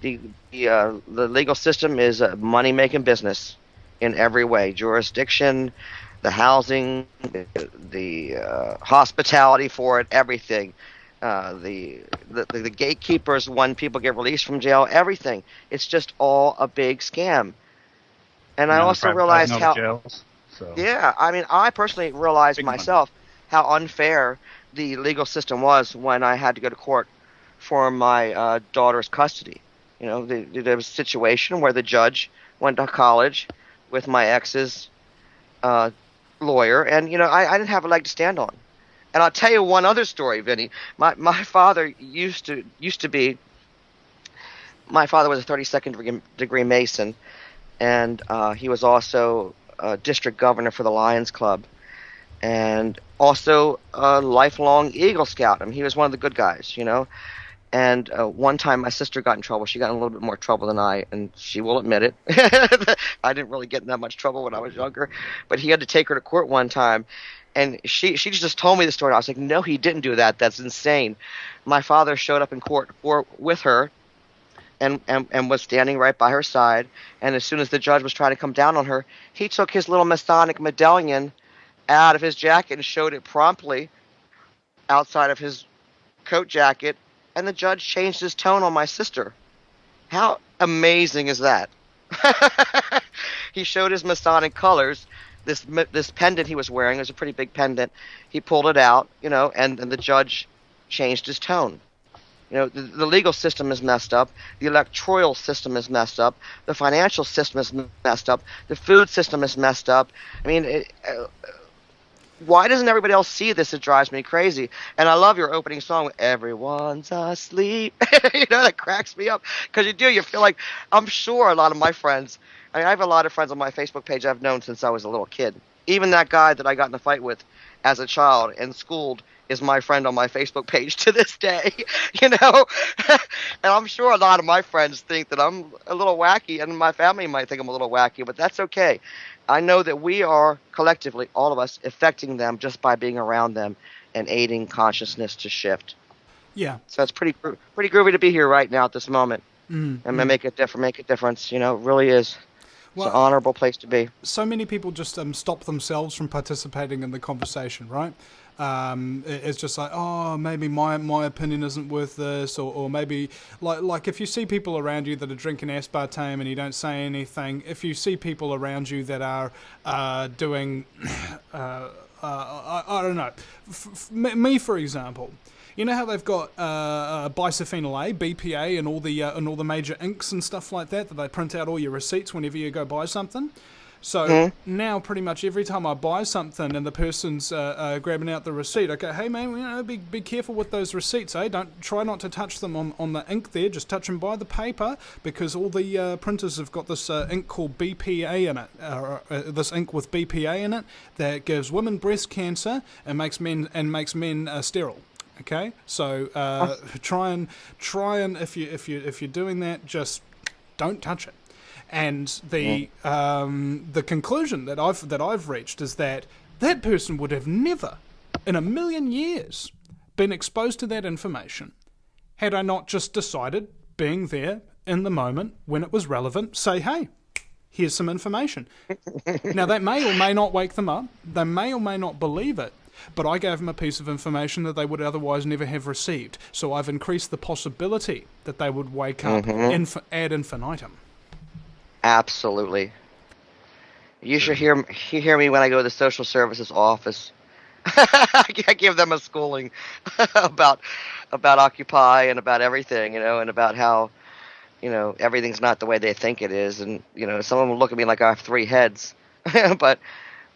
The legal system is a money-making business in every way. Jurisdiction, the housing, the hospitality for it, everything. The gatekeepers when people get released from jail, everything. It's just all a big scam. And I also realized how jails, so. Yeah, I mean, I personally realized Big myself how unfair the legal system was when I had to go to court for my daughter's custody. You know, there was a situation where the judge went to college with my ex's lawyer, and you know, I didn't have a leg to stand on. And I'll tell you one other story, Vinny. My father used to be. My father was a 32nd degree Mason, and he was also district governor for the Lions Club, and also a lifelong Eagle Scout. I mean, he was one of the good guys, you know. And one time my sister got in trouble. She got in a little bit more trouble than I, and she will admit it. I didn't really get in that much trouble when I was younger, but he had to take her to court one time, and she just told me the story. I was like, no, he didn't do that. That's insane. My father showed up in court with her, and was standing right by her side. And as soon as the judge was trying to come down on her, he took his little Masonic medallion out of his jacket and showed it promptly outside of his coat jacket, and the judge changed his tone on my sister. How amazing is that? He showed his Masonic colors. This pendant he was wearing, it was a pretty big pendant. He pulled it out, you know, and the judge changed his tone. You know, the legal system is messed up. The electoral system is messed up. The financial system is messed up. The food system is messed up. I mean, why doesn't everybody else see this? It drives me crazy. And I love your opening song, "Everyone's Asleep." You know, that cracks me up. Because you feel like, I'm sure a lot of my friends, I mean, I have a lot of friends on my Facebook page I've known since I was a little kid. Even that guy that I got in a fight with as a child and schooled is my friend on my Facebook page to this day, you know? And I'm sure a lot of my friends think that I'm a little wacky, and my family might think I'm a little wacky, but that's okay. I know that we are collectively, all of us, affecting them just by being around them and aiding consciousness to shift. Yeah. So it's pretty groovy to be here right now at this moment and make a difference. You know, it really is. It's an honorable place to be. So many people just stop themselves from participating in the conversation, right? It's just like, oh, maybe my opinion isn't worth this, or maybe like if you see people around you that are drinking aspartame and you don't say anything, if you see people around you that are doing, I don't know, me for example. You know how they've got bisphenol A, BPA, and all the major inks and stuff like that they print out all your receipts whenever you go buy something. So now pretty much every time I buy something and the person's grabbing out the receipt, I go, hey man, you know, be careful with those receipts, eh? Try not to touch them on the ink there. Just touch them by the paper, because all the printers have got this ink called BPA in it. This ink with BPA in it that gives women breast cancer and makes men sterile. Okay, so try and if you're doing that, just don't touch it. And the conclusion that I've reached is that person would have never, in a million years, been exposed to that information had I not just decided, being there in the moment when it was relevant, say, hey, here's some information. Now that may or may not wake them up. They may or may not believe it. But I gave them a piece of information that they would otherwise never have received. So I've increased the possibility that they would wake up ad infinitum. Absolutely. You should hear me when I go to the social services office. I give them a schooling about Occupy and about everything, you know, and about how, you know, everything's not the way they think it is. And, you know, someone will look at me like I have three heads. But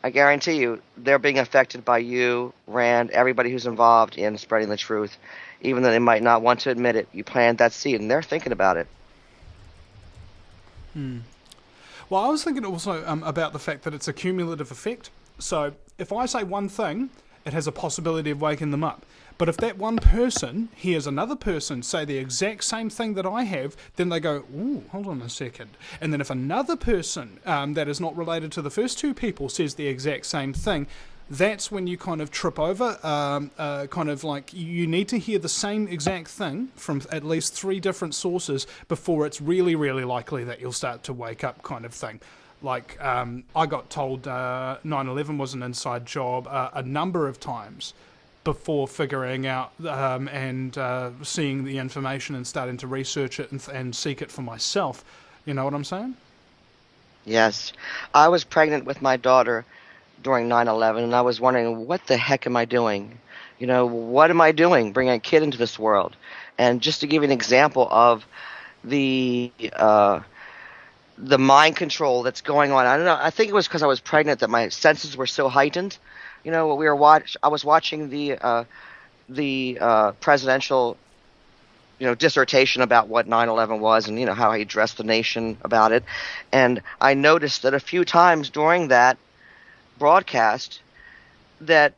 I guarantee you, they're being affected by you, Rand, everybody who's involved in spreading the truth, even though they might not want to admit it. You planted that seed, and they're thinking about it. Well, I was thinking also about the fact that it's a cumulative effect. So if I say one thing, it has a possibility of waking them up. But if that one person hears another person say the exact same thing that I have, then they go, ooh, hold on a second. And then if another person that is not related to the first two people says the exact same thing, that's when you kind of trip over, kind of like you need to hear the same exact thing from at least 3 different sources before it's really, really likely that you'll start to wake up kind of thing. Like, I got told 9/11 was an inside job a number of times before figuring out and seeing the information and starting to research it and seek it for myself. You know what I'm saying? Yes. I was pregnant with my daughter during 9/11, and I was wondering, what the heck am I doing? You know, what am I doing bringing a kid into this world? And just to give you an example of the mind control that's going on, I don't know, I think it was because I was pregnant that my senses were so heightened. You know, I was watching the presidential, dissertation about what 9/11 was and, how he addressed the nation about it. And I noticed that a few times during that broadcast that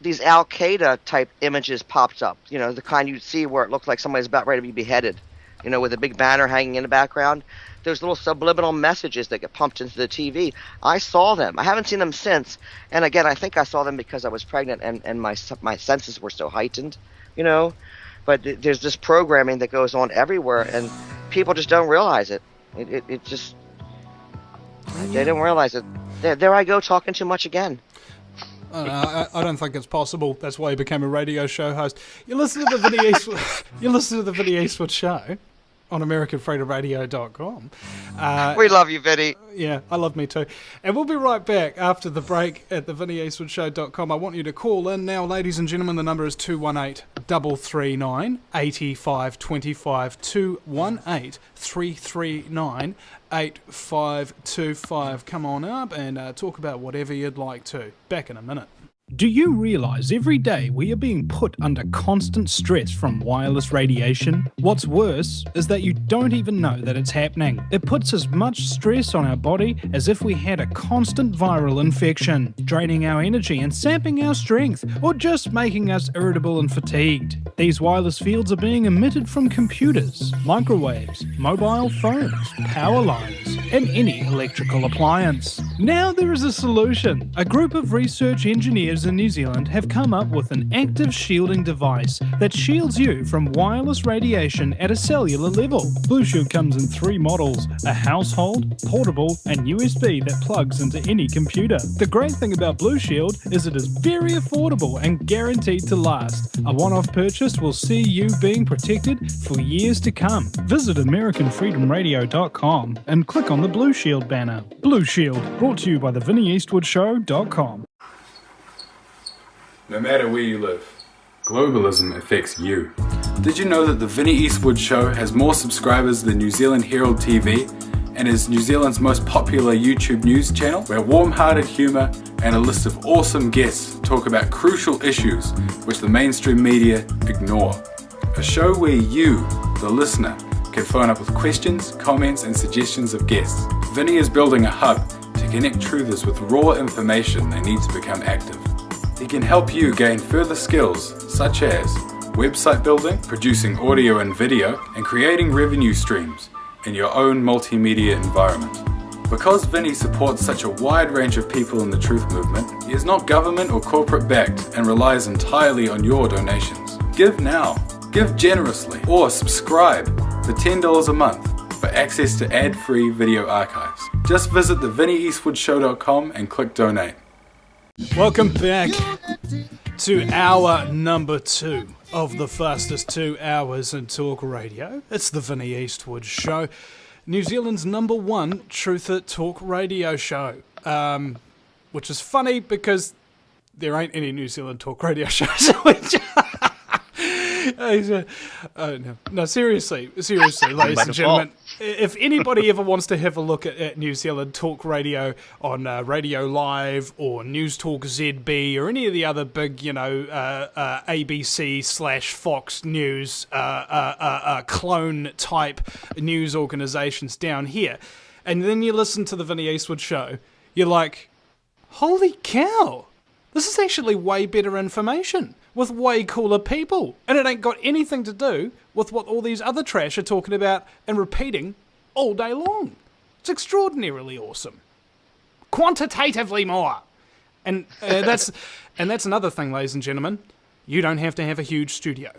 these Al-Qaeda type images popped up, the kind you'd see where it looked like somebody's about ready to be beheaded, with a big banner hanging in the background. There's little subliminal messages that get pumped into the TV. I saw them. I haven't seen them since. And again, I think I saw them because I was pregnant and my senses were so heightened, But there's this programming that goes on everywhere, and people just don't realize it. It just... They didn't realize it. There I go, talking too much again. I don't think it's possible. That's why he became a radio show host. You listen to the Vinny Eastwood. You listen to the Vinny Eastwood Show on AmericanFreedomRadio.com. We love you, Vinny. Yeah, I love me too. And we'll be right back after the break at the VinnyEastwoodShow.com. I want you to call in now, ladies and gentlemen. The number is 218-339-8525. 218-339-8525. Come on up and talk about whatever you'd like to. Back in a minute. Do you realise every day we are being put under constant stress from wireless radiation? What's worse is that you don't even know that it's happening. It puts as much stress on our body as if we had a constant viral infection, draining our energy and sapping our strength, or just making us irritable and fatigued. These wireless fields are being emitted from computers, microwaves, mobile phones, power lines, and any electrical appliance. Now there is a solution. A group of research engineers in New Zealand have come up with an active shielding device that shields you from wireless radiation at a cellular level. Blue Shield comes in 3 models: a household, portable, and USB that plugs into any computer. The great thing about Blue Shield is it is very affordable and guaranteed to last. A one-off purchase will see you being protected for years to come. Visit AmericanFreedomRadio.com and click on the Blue Shield banner. Blue Shield, brought to you by the VinnyEastwoodShow.com. No matter where you live, globalism affects you. Did you know that the Vinny Eastwood Show has more subscribers than New Zealand Herald TV and is New Zealand's most popular YouTube news channel, where warm-hearted humour and a list of awesome guests talk about crucial issues which the mainstream media ignore? A show where you, the listener, can phone up with questions, comments and suggestions of guests. Vinny is building a hub to connect truthers with raw information they need to become active. He can help you gain further skills such as website building, producing audio and video, and creating revenue streams in your own multimedia environment. Because Vinny supports such a wide range of people in the truth movement, he is not government or corporate backed and relies entirely on your donations. Give now, give generously, or subscribe for $10 a month for access to ad-free video archives. Just visit the VinnyEastwoodShow.com and click donate. Welcome back to hour number 2 of the fastest 2 hours in talk radio. It's the Vinny Eastwood Show, New Zealand's number 1 truther talk radio show. Which is funny because there ain't any New Zealand talk radio shows. No, seriously, ladies and gentlemen. If anybody ever wants to have a look at New Zealand talk radio on Radio Live or News Talk ZB or any of the other big, ABC/Fox News clone type news organisations down here, and then you listen to the Vinnie Eastwood show, you're like, holy cow, this is actually way better information with way cooler people, and it ain't got anything to do with what all these other trash are talking about and repeating all day long. It's extraordinarily awesome. Quantitatively more. And that's another thing, ladies and gentlemen. You don't have to have a huge studio.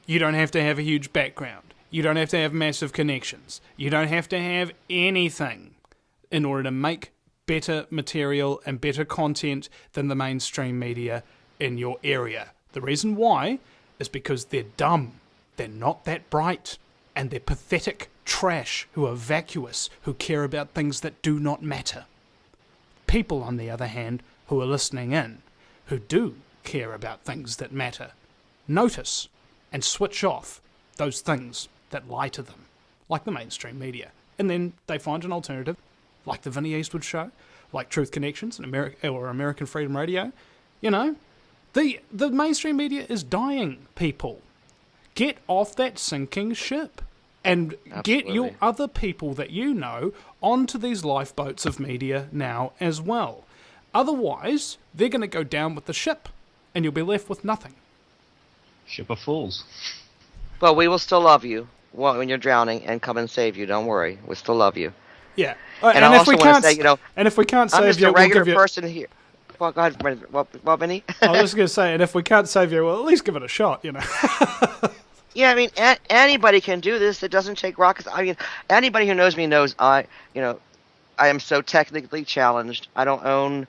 You don't have to have a huge background. You don't have to have massive connections. You don't have to have anything in order to make better material and better content than the mainstream media in your area. The reason why is because they're dumb, they're not that bright, and they're pathetic trash who are vacuous, who care about things that do not matter. People, on the other hand, who are listening in, who do care about things that matter, notice and switch off those things that lie to them, like the mainstream media. And then they find an alternative, like the Vinnie Eastwood Show, like Truth Connections and American Freedom Radio. The mainstream media is dying, people. Get off that sinking ship and get your other people that you know onto these lifeboats of media now as well. Otherwise, they're going to go down with the ship and you'll be left with nothing. Ship of fools. But we will still love you when you're drowning and come and save you. Don't worry. We still love you. Yeah. And I also want to say, and if we can't I'm save just you, a regular we'll give you... person here. Well, go ahead, well, Vinny. I was just going to say, and if we can't save you, well, at least give it a shot, Yeah, I mean, anybody can do this. It doesn't take rockets. I mean, anybody who knows me knows I am so technically challenged. I don't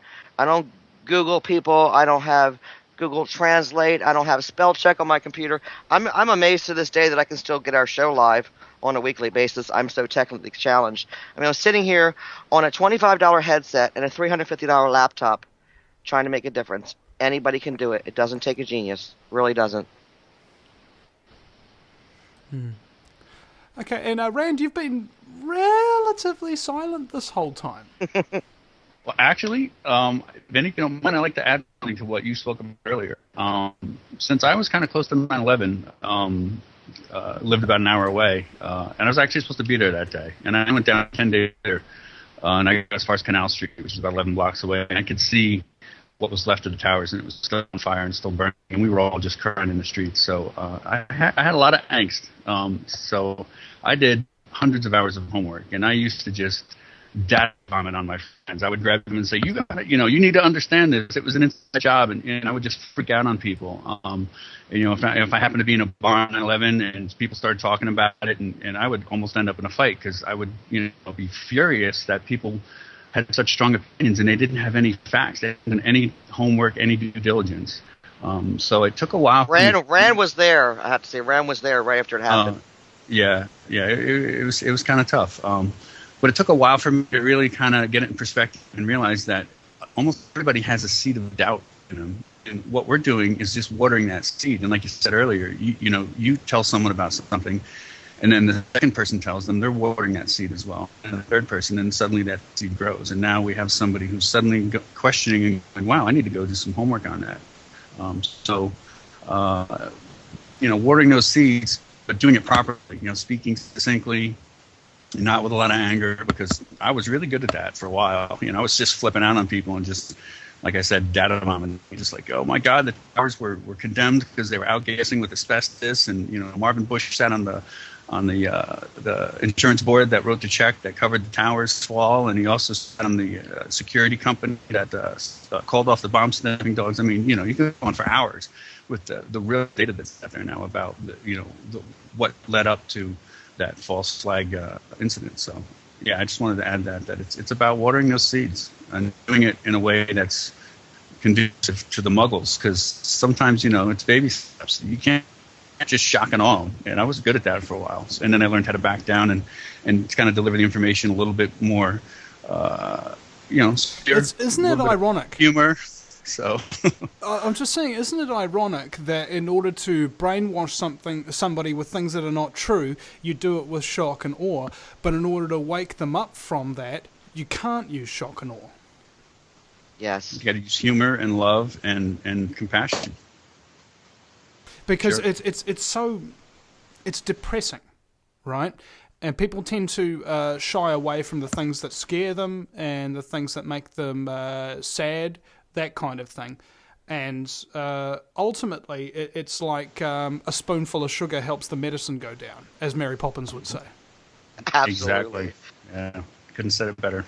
Google people. I don't have Google Translate. I don't have spell check on my computer. I'm amazed to this day that I can still get our show live on a weekly basis. I'm so technically challenged. I mean, I was sitting here on a $25 headset and a $350 laptop trying to make a difference. Anybody can do it. It doesn't take a genius. It really doesn't. Okay, and Rand, you've been relatively silent this whole time. Well, actually, Vinny, I'd like to add something to what you spoke about earlier. Since I was kind of close to 9/11, lived about an hour away, and I was actually supposed to be there that day. And I went down 10 days later, and I got as far as Canal Street, which is about 11 blocks away, and I could see what was left of the towers, and it was still on fire and still burning, and we were all just crying in the streets. So I had a lot of angst. So I did hundreds of hours of homework, and I used to just data vomit on my friends. I would grab them and say, "You got it. You need to understand this. It was an inside job," and I would just freak out on people. If I happened to be in a bar on 9/11 and people started talking about it, and I would almost end up in a fight because I would be furious that people had such strong opinions and they didn't have any facts, they didn't have any homework, any due diligence. So it took a while. Rand was there. I have to say, Rand was there right after it happened. It was kind of tough. But it took a while for me to really kind of get it in perspective and realize that almost everybody has a seed of doubt in them. And what we're doing is just watering that seed. And like you said earlier, you tell someone about something, and then the second person tells them, they're watering that seed as well. And the third person, and suddenly that seed grows. And now we have somebody who's suddenly questioning and going, wow, I need to go do some homework on that. Watering those seeds, but doing it properly, speaking succinctly, not with a lot of anger, because I was really good at that for a while. I was just flipping out on people and just, like I said, data bombing. Just like, oh my God, the towers were condemned because they were outgassing with asbestos, and Marvin Bush sat on the insurance board that wrote the check that covered the tower's fall, and he also sat on the security company that called off the bomb sniffing dogs. I mean, you could go on for hours with the real data that's out there now about what led up to that false flag incident. So yeah, I just wanted to add that it's about watering those seeds and doing it in a way that's conducive to the muggles, because sometimes it's baby steps. You can't just shock and awe. And I was good at that for a while, and then I learned how to back down and kind of deliver the information a little bit more. Isn't it ironic? Humor. So I'm just saying, isn't it ironic that in order to brainwash somebody with things that are not true, you do it with shock and awe, but in order to wake them up from that, you can't use shock and awe? Yes. you got to use humor and love and compassion. Because Sure. it's depressing, right? And people tend to shy away from the things that scare them and the things that make them sad, that kind of thing. And ultimately, it's like a spoonful of sugar helps the medicine go down, as Mary Poppins would say. Absolutely. Exactly. Yeah. Couldn't have said it better.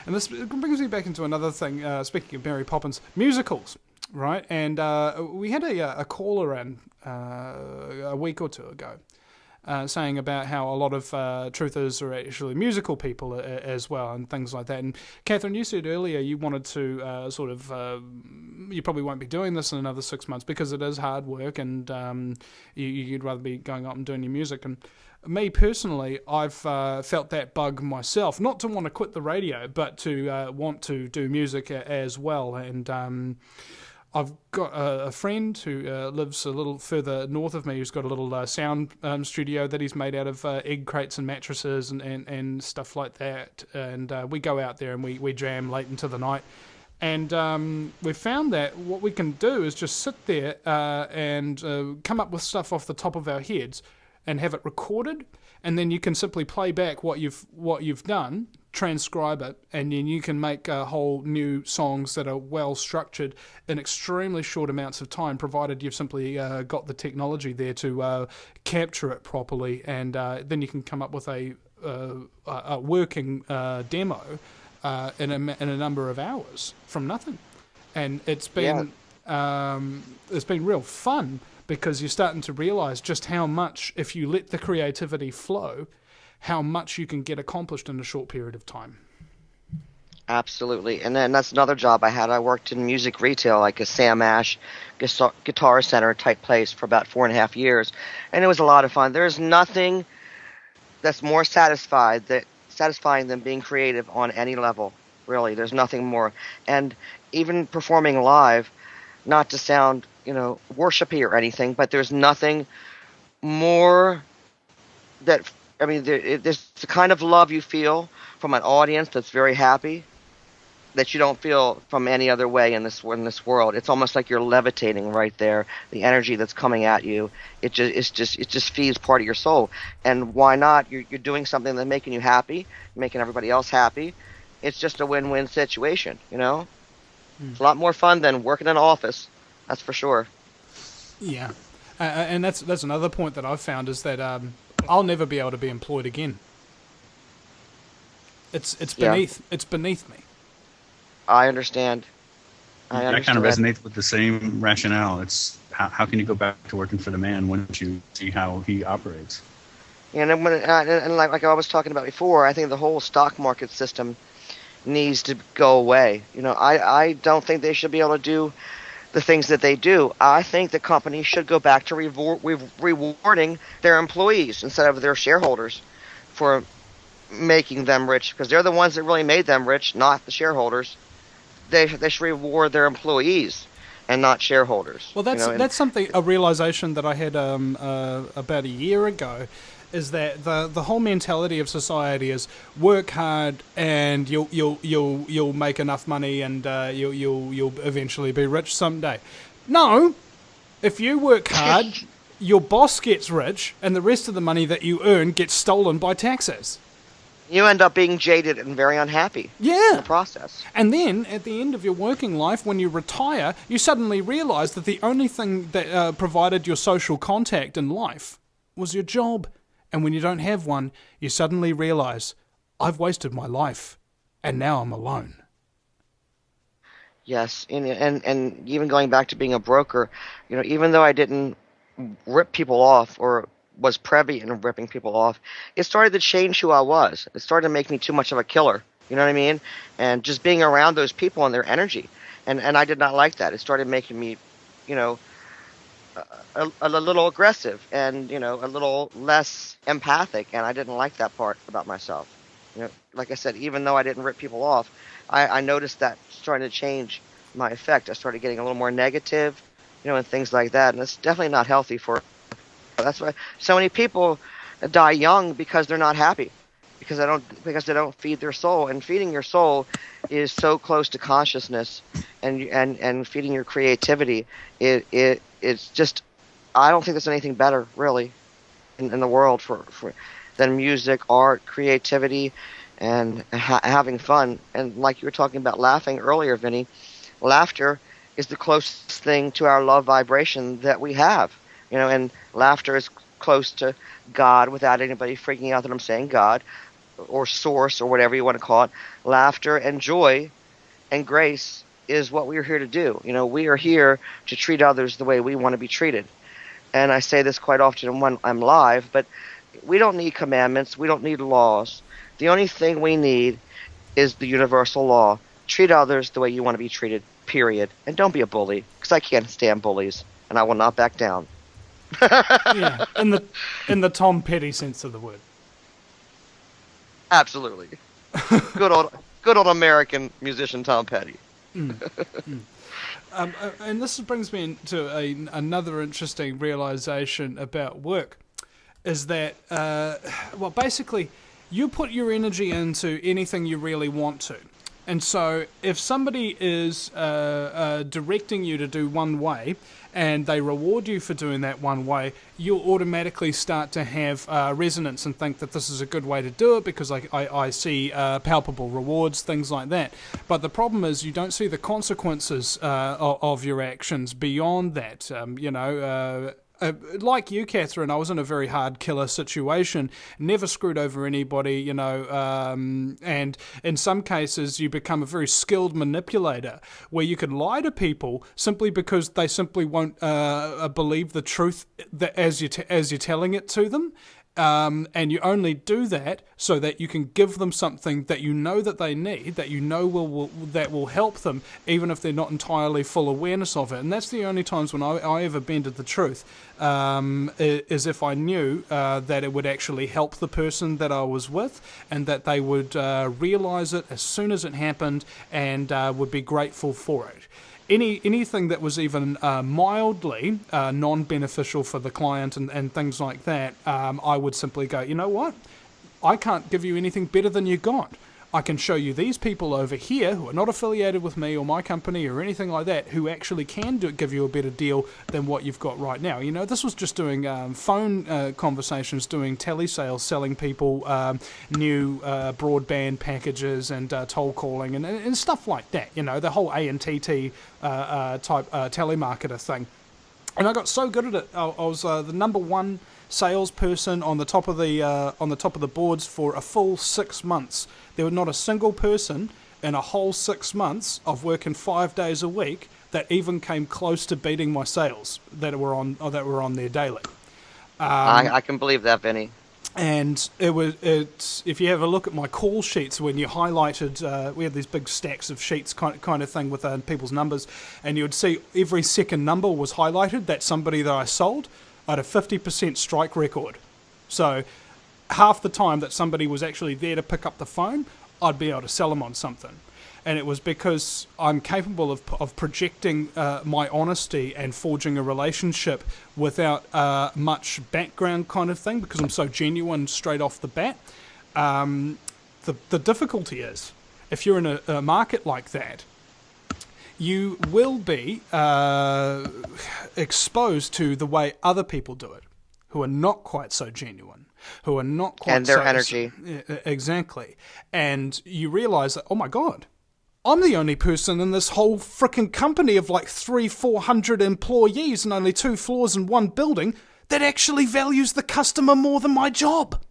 And this brings me back into another thing, speaking of Mary Poppins, musicals, right? And we had a caller in a week or two ago saying about how a lot of truthers are actually musical people as well and things like that. And Katherine, you said earlier you wanted to you probably won't be doing this in another 6 months because it is hard work and you'd rather be going up and doing your music. And me personally, I've felt that bug myself, not to want to quit the radio, but to want to do music as well. And I've got a friend who lives a little further north of me who's got a little sound studio that he's made out of egg crates and mattresses and stuff like that. And we go out there and we jam late into the night. And we've found that what we can do is just sit there and come up with stuff off the top of our heads and have it recorded, and then you can simply play back what you've done, transcribe it, and then you can make whole new songs that are well structured in extremely short amounts of time, provided you've simply got the technology there to capture it properly, and then you can come up with a working demo in a number of hours from nothing. And it's been real fun, because you're starting to realise just how much, if you let the creativity flow, how much you can get accomplished in a short period of time. Absolutely. And then that's another job I had. I worked in music retail, like a Sam Ash Guitar Center type place for about 4.5 years. And it was a lot of fun. There's nothing that's more satisfying than being creative on any level, really. There's nothing more. And even performing live, not to sound, worshipy or anything, but there's nothing more there's the kind of love you feel from an audience that's very happy that you don't feel from any other way in this world. It's almost like you're levitating right there. The energy that's coming at you, it just feeds part of your soul. And why not? You're doing something that's making you happy, making everybody else happy. It's just a win-win situation, It's a lot more fun than working in an office. That's for sure. Yeah, and that's another point that I've found is that I'll never be able to be employed again. It's beneath me. I understand. That kind of resonates with the same rationale. It's how can you go back to working for the man once you see how he operates? And like I was talking about before, I think the whole stock market system needs to go away. I don't think they should be able to do the things that they do. I think the company should go back to rewarding their employees instead of their shareholders for making them rich, because they're the ones that really made them rich, not the shareholders. They should reward their employees and not shareholders. Well, that's a realization that I had about a year ago, is that the whole mentality of society is work hard and you'll make enough money and you'll eventually be rich someday. No, if you work hard, your boss gets rich and the rest of the money that you earn gets stolen by taxes. You end up being jaded and very unhappy in the process. And then, at the end of your working life, when you retire, you suddenly realise that the only thing that provided your social contact in life was your job. And when you don't have one, you suddenly realise, I've wasted my life, and now I'm alone. Yes, and even going back to being a broker, even though I didn't rip people off or was privy in ripping people off, it started to change who I was. It started to make me too much of a killer, you know what I mean? And just being around those people and their energy. And I did not like that. It started making me, a little aggressive and, a little less empathic, and I didn't like that part about myself. Like I said, even though I didn't rip people off, I noticed that starting to change my effect. I started getting a little more negative, and things like that. And it's definitely not healthy for. That's why so many people die young because they're not happy, because they don't feed their soul. And feeding your soul is so close to consciousness, and feeding your creativity. It's just, I don't think there's anything better really in the world for than music, art, creativity, and having fun. And like you were talking about laughing earlier, Vinny, laughter is the closest thing to our love vibration that we have. And laughter is close to God without anybody freaking out that I'm saying God, or source, or whatever you want to call it. Laughter and joy and grace is what we're here to do. We are here to treat others the way we want to be treated. And I say this quite often when I'm live, but we don't need commandments. We don't need laws. The only thing we need is the universal law. Treat others the way you want to be treated, period. And don't be a bully, because I can't stand bullies, and I will not back down. Yeah, in the Tom Petty sense of the word. Absolutely. Good old American musician Tom Petty. And this brings me into another interesting realization about work, is that, basically, you put your energy into anything you really want to. And so if somebody is directing you to do one way, and they reward you for doing that one way, you'll automatically start to have resonance and think that this is a good way to do it because I see palpable rewards, things like that. But the problem is you don't see the consequences of your actions beyond that. Like you, Katherine, I was in a very hard killer situation, never screwed over anybody, and in some cases you become a very skilled manipulator where you can lie to people simply because they simply won't believe the truth that as you're telling it to them. And you only do that so that you can give them something that that they need, that that will help them, even if they're not entirely full awareness of it. And that's the only times when I ever bended the truth, is if I knew that it would actually help the person that I was with, and that they would realize it as soon as it happened and would be grateful for it. Anything that was even mildly non-beneficial for the client and things like that, I would simply go, you know what? I can't give you anything better than you got. I can show you these people over here who are not affiliated with me or my company or anything like that who actually can give you a better deal than what you've got right now. This was just doing phone conversations, doing telesales, selling people new broadband packages and toll calling and stuff like that. The whole ANTT type telemarketer thing. And I got so good at it. I was the number one salesperson on the top of the boards for a full 6 months. There was not a single person in a whole 6 months of working 5 days a week that even came close to beating my sales that were on there daily. I can believe that, Vinny. And it's if you have a look at my call sheets, when you highlighted, we had these big stacks of sheets kind of thing with people's numbers, and you would see every second number was highlighted. That's somebody that I sold. I had a 50% strike record. So half the time that somebody was actually there to pick up the phone, I'd be able to sell them on something. And it was because I'm capable of projecting my honesty and forging a relationship without much background kind of thing, because I'm so genuine straight off the bat. The difficulty is, if you're in a market like that, you will be exposed to the way other people do it, who are not quite so genuine, who are not quite and their energy. Exactly. And you realize that, oh my God, I'm the only person in this whole frickin' company of like 300-400 employees and only 2 floors in one building that actually values the customer more than my job.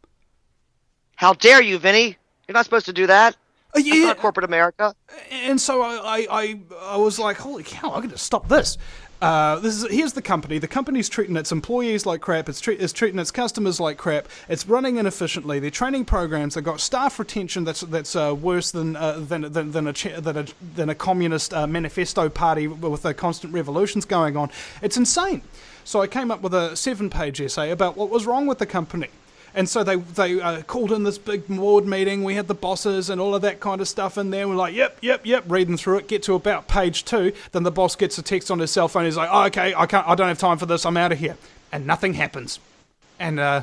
How dare you, Vinny? You're not supposed to do that. Yeah. That's not corporate America. And so I was like, holy cow, I'm going to stop this. Here's the company. The company's treating its employees like crap. It's treating its customers like crap. It's running inefficiently. They're training programs. They've got staff retention that's worse than a communist manifesto party with constant revolutions going on. It's insane. So I came up with a 7-page essay about what was wrong with the company. And so they called in this big board meeting. We had the bosses and all of that kind of stuff in there. We're like, yep, reading through it. Get to about page 2. Then the boss gets a text on his cell phone. He's like, oh, okay, I don't have time for this. I'm out of here. And nothing happens. And I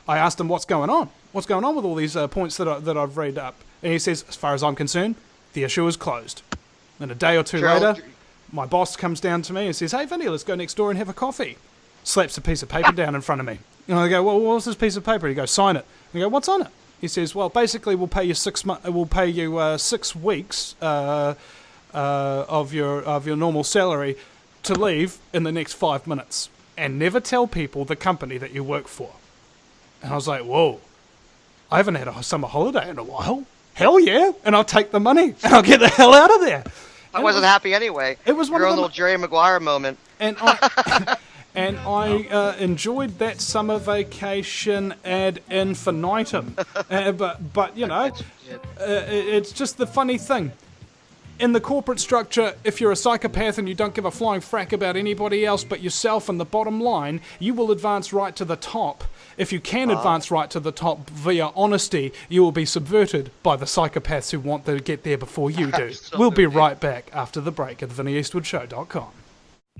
asked him, what's going on? What's going on with all these points that I've read up? And he says, as far as I'm concerned, the issue is closed. And a day or two later, my boss comes down to me and says, hey, Vinny, let's go next door and have a coffee. Slaps a piece of paper down in front of me. And I go, well, what's this piece of paper? He goes, sign it. I go, what's on it? He says, well, basically, we'll pay you 6 weeks of your normal salary to leave in the next 5 minutes, and never tell people the company that you work for. And I was like, whoa, I haven't had a summer holiday in a while. Hell yeah! And I'll take the money and I'll get the hell out of there. I wasn't happy anyway. It was one your of own little Jerry Maguire moment. And I. And I enjoyed that summer vacation ad infinitum. But you know, it's just the funny thing. In the corporate structure, if you're a psychopath and you don't give a flying frack about anybody else but yourself and the bottom line, you will advance right to the top. If you can advance right to the top via honesty, you will be subverted by the psychopaths who want to get there before you do. Absolutely. We'll be right back after the break at TheVinnyEastwoodShow.com.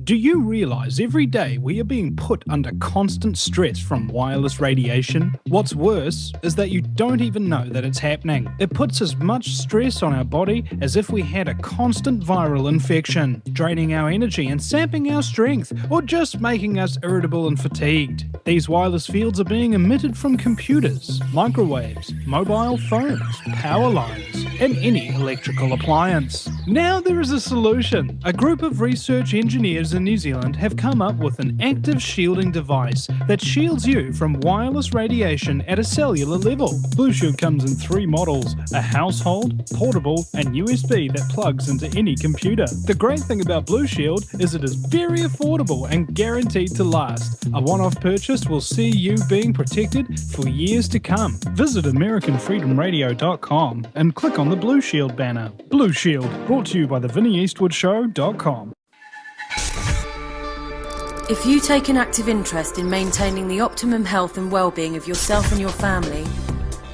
Do you realize every day we are being put under constant stress from wireless radiation? What's worse is that you don't even know that it's happening. It puts as much stress on our body as if we had a constant viral infection, draining our energy and sapping our strength, or just making us irritable and fatigued. These wireless fields are being emitted from computers, microwaves, mobile phones, power lines, and any electrical appliance. Now there is a solution. A group of research engineers in New Zealand have come up with an active shielding device that shields you from wireless radiation at a cellular level. Blue Shield comes in 3 models: a household, portable, and USB that plugs into any computer. The great thing about Blue Shield is it is very affordable and guaranteed to last. A one-off purchase will see you being protected for years to come. Visit AmericanFreedomRadio.com and click on the Blue Shield banner. Blue Shield, brought to you by TheVinnyEastwoodShow.com. If you take an active interest in maintaining the optimum health and well-being of yourself and your family,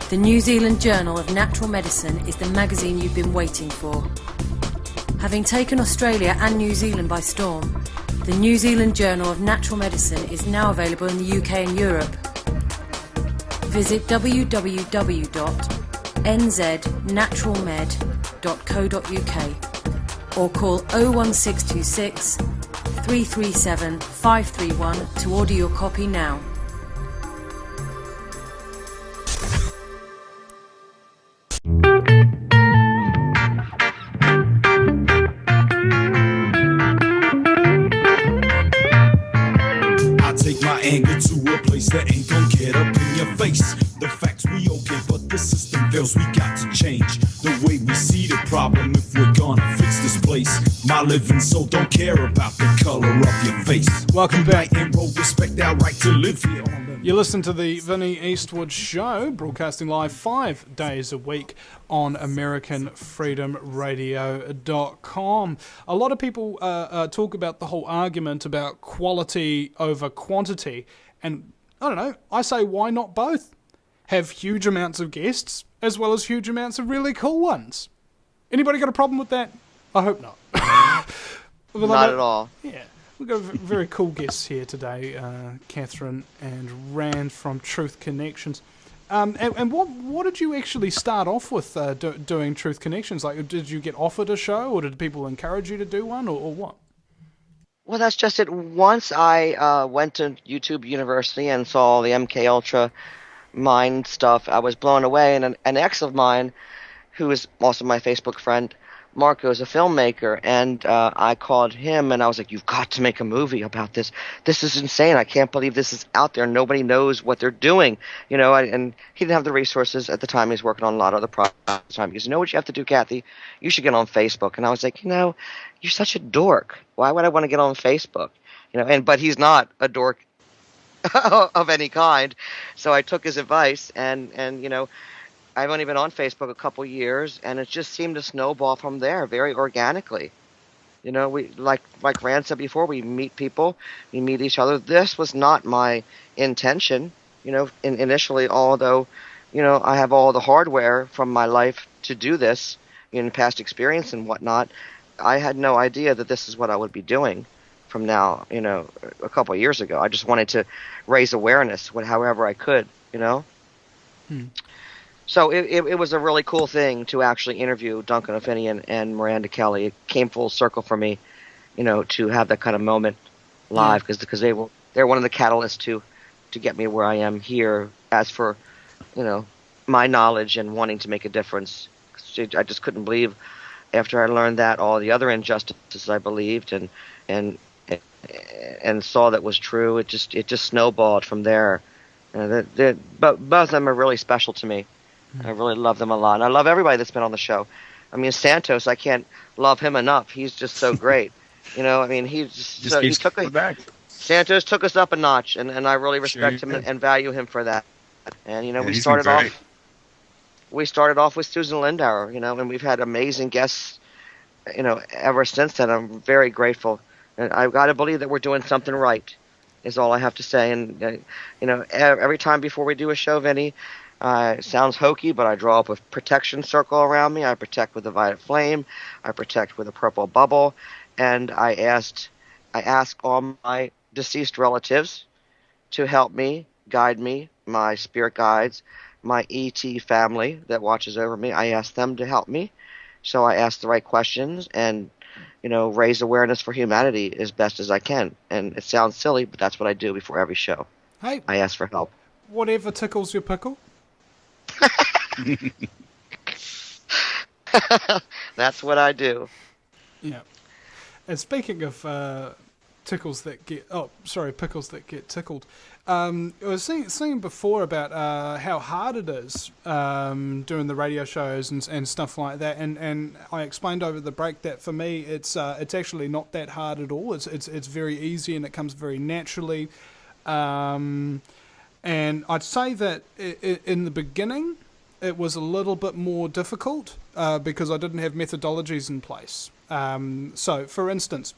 the New Zealand Journal of Natural Medicine is the magazine you've been waiting for. Having taken Australia and New Zealand by storm, the New Zealand Journal of Natural Medicine is now available in the UK and Europe. Visit www.nznaturalmed.co.uk or call 01626 337 531 to order your copy now. I take my anger to a place that ain't gonna get up in your face. The facts we okay, but the system fails. We got to change the way we see the problem if we're gonna fix this place. My living soul don't care about the color of your face. Welcome back. And respect our right to live here. You listen to the Vinny Eastwood Show, broadcasting live 5 days a week on AmericanFreedomRadio.com. A lot of people talk about the whole argument about quality over quantity, and I don't know, I say why not both? Have huge amounts of guests as well as huge amounts of really cool ones. Anybody got a problem with that? I hope not. Not at all. Yeah. We've got very cool guests here today, Katherine and Rand from Truth Connections. And what did you actually start off with doing Truth Connections? Like, did you get offered a show, or did people encourage you to do one, or what? Well, that's just it. Once I went to YouTube University and saw the MK Ultra Mind stuff, I was blown away. And an ex of mine, who is also my Facebook friend, Marco, is a filmmaker, and I called him and I was like, you've got to make a movie about this. This is insane. I can't believe this is out there. Nobody knows what they're doing. You know, and he didn't have the resources at the time. He was working on a lot of other projects at the time. He goes, you know what you have to do, Kathy? You should get on Facebook. And I was like, you know, you're such a dork. Why would I want to get on Facebook? You know, but he's not a dork of any kind. So I took his advice, and you know, I've only been on Facebook a couple years, and it just seemed to snowball from there very organically. You know, we like Rand said before, we meet people, we meet each other. This was not my intention. initially, although, I have all the hardware from my life to do this in past experience and whatnot, I had no idea that this is what I would be doing from now, a couple of years ago. I just wanted to raise awareness however I could, So it was a really cool thing to actually interview Duncan O'Finioan and Miranda Kelly. It came full circle for me, to have that kind of moment live, because they're one of the catalysts to get me where I am here. As for, my knowledge and wanting to make a difference, I just couldn't believe after I learned that all the other injustices I believed and saw that was true. It just snowballed from there. But both of them are really special to me. I really love them a lot, and I love everybody that's been on the show. I mean, Santos, I can't love him enough. He's just so great. Santos took us up a notch, and I really respect him and value him for that. And we started off with Susan Lindauer, and we've had amazing guests, ever since then. I'm very grateful, and I've got to believe that we're doing something right, is all I have to say. And every time before we do a show, Vinny, sounds hokey, but I draw up a protection circle around me. I protect with a violet flame. I protect with a purple bubble. And I ask all my deceased relatives to help me, guide me, my spirit guides, my ET family that watches over me. I ask them to help me. So I ask the right questions and, raise awareness for humanity as best as I can. And it sounds silly, but that's what I do before every show. Hey, I ask for help. Whatever tickles your pickle. That's what I do. Yeah. And speaking of pickles that get tickled, I was saying before about how hard it is doing the radio shows and stuff like that, and I explained over the break that for me it's actually not that hard at all. It's very easy and it comes very naturally. And I'd say that in the beginning, it was a little bit more difficult because I didn't have methodologies in place. So, for instance,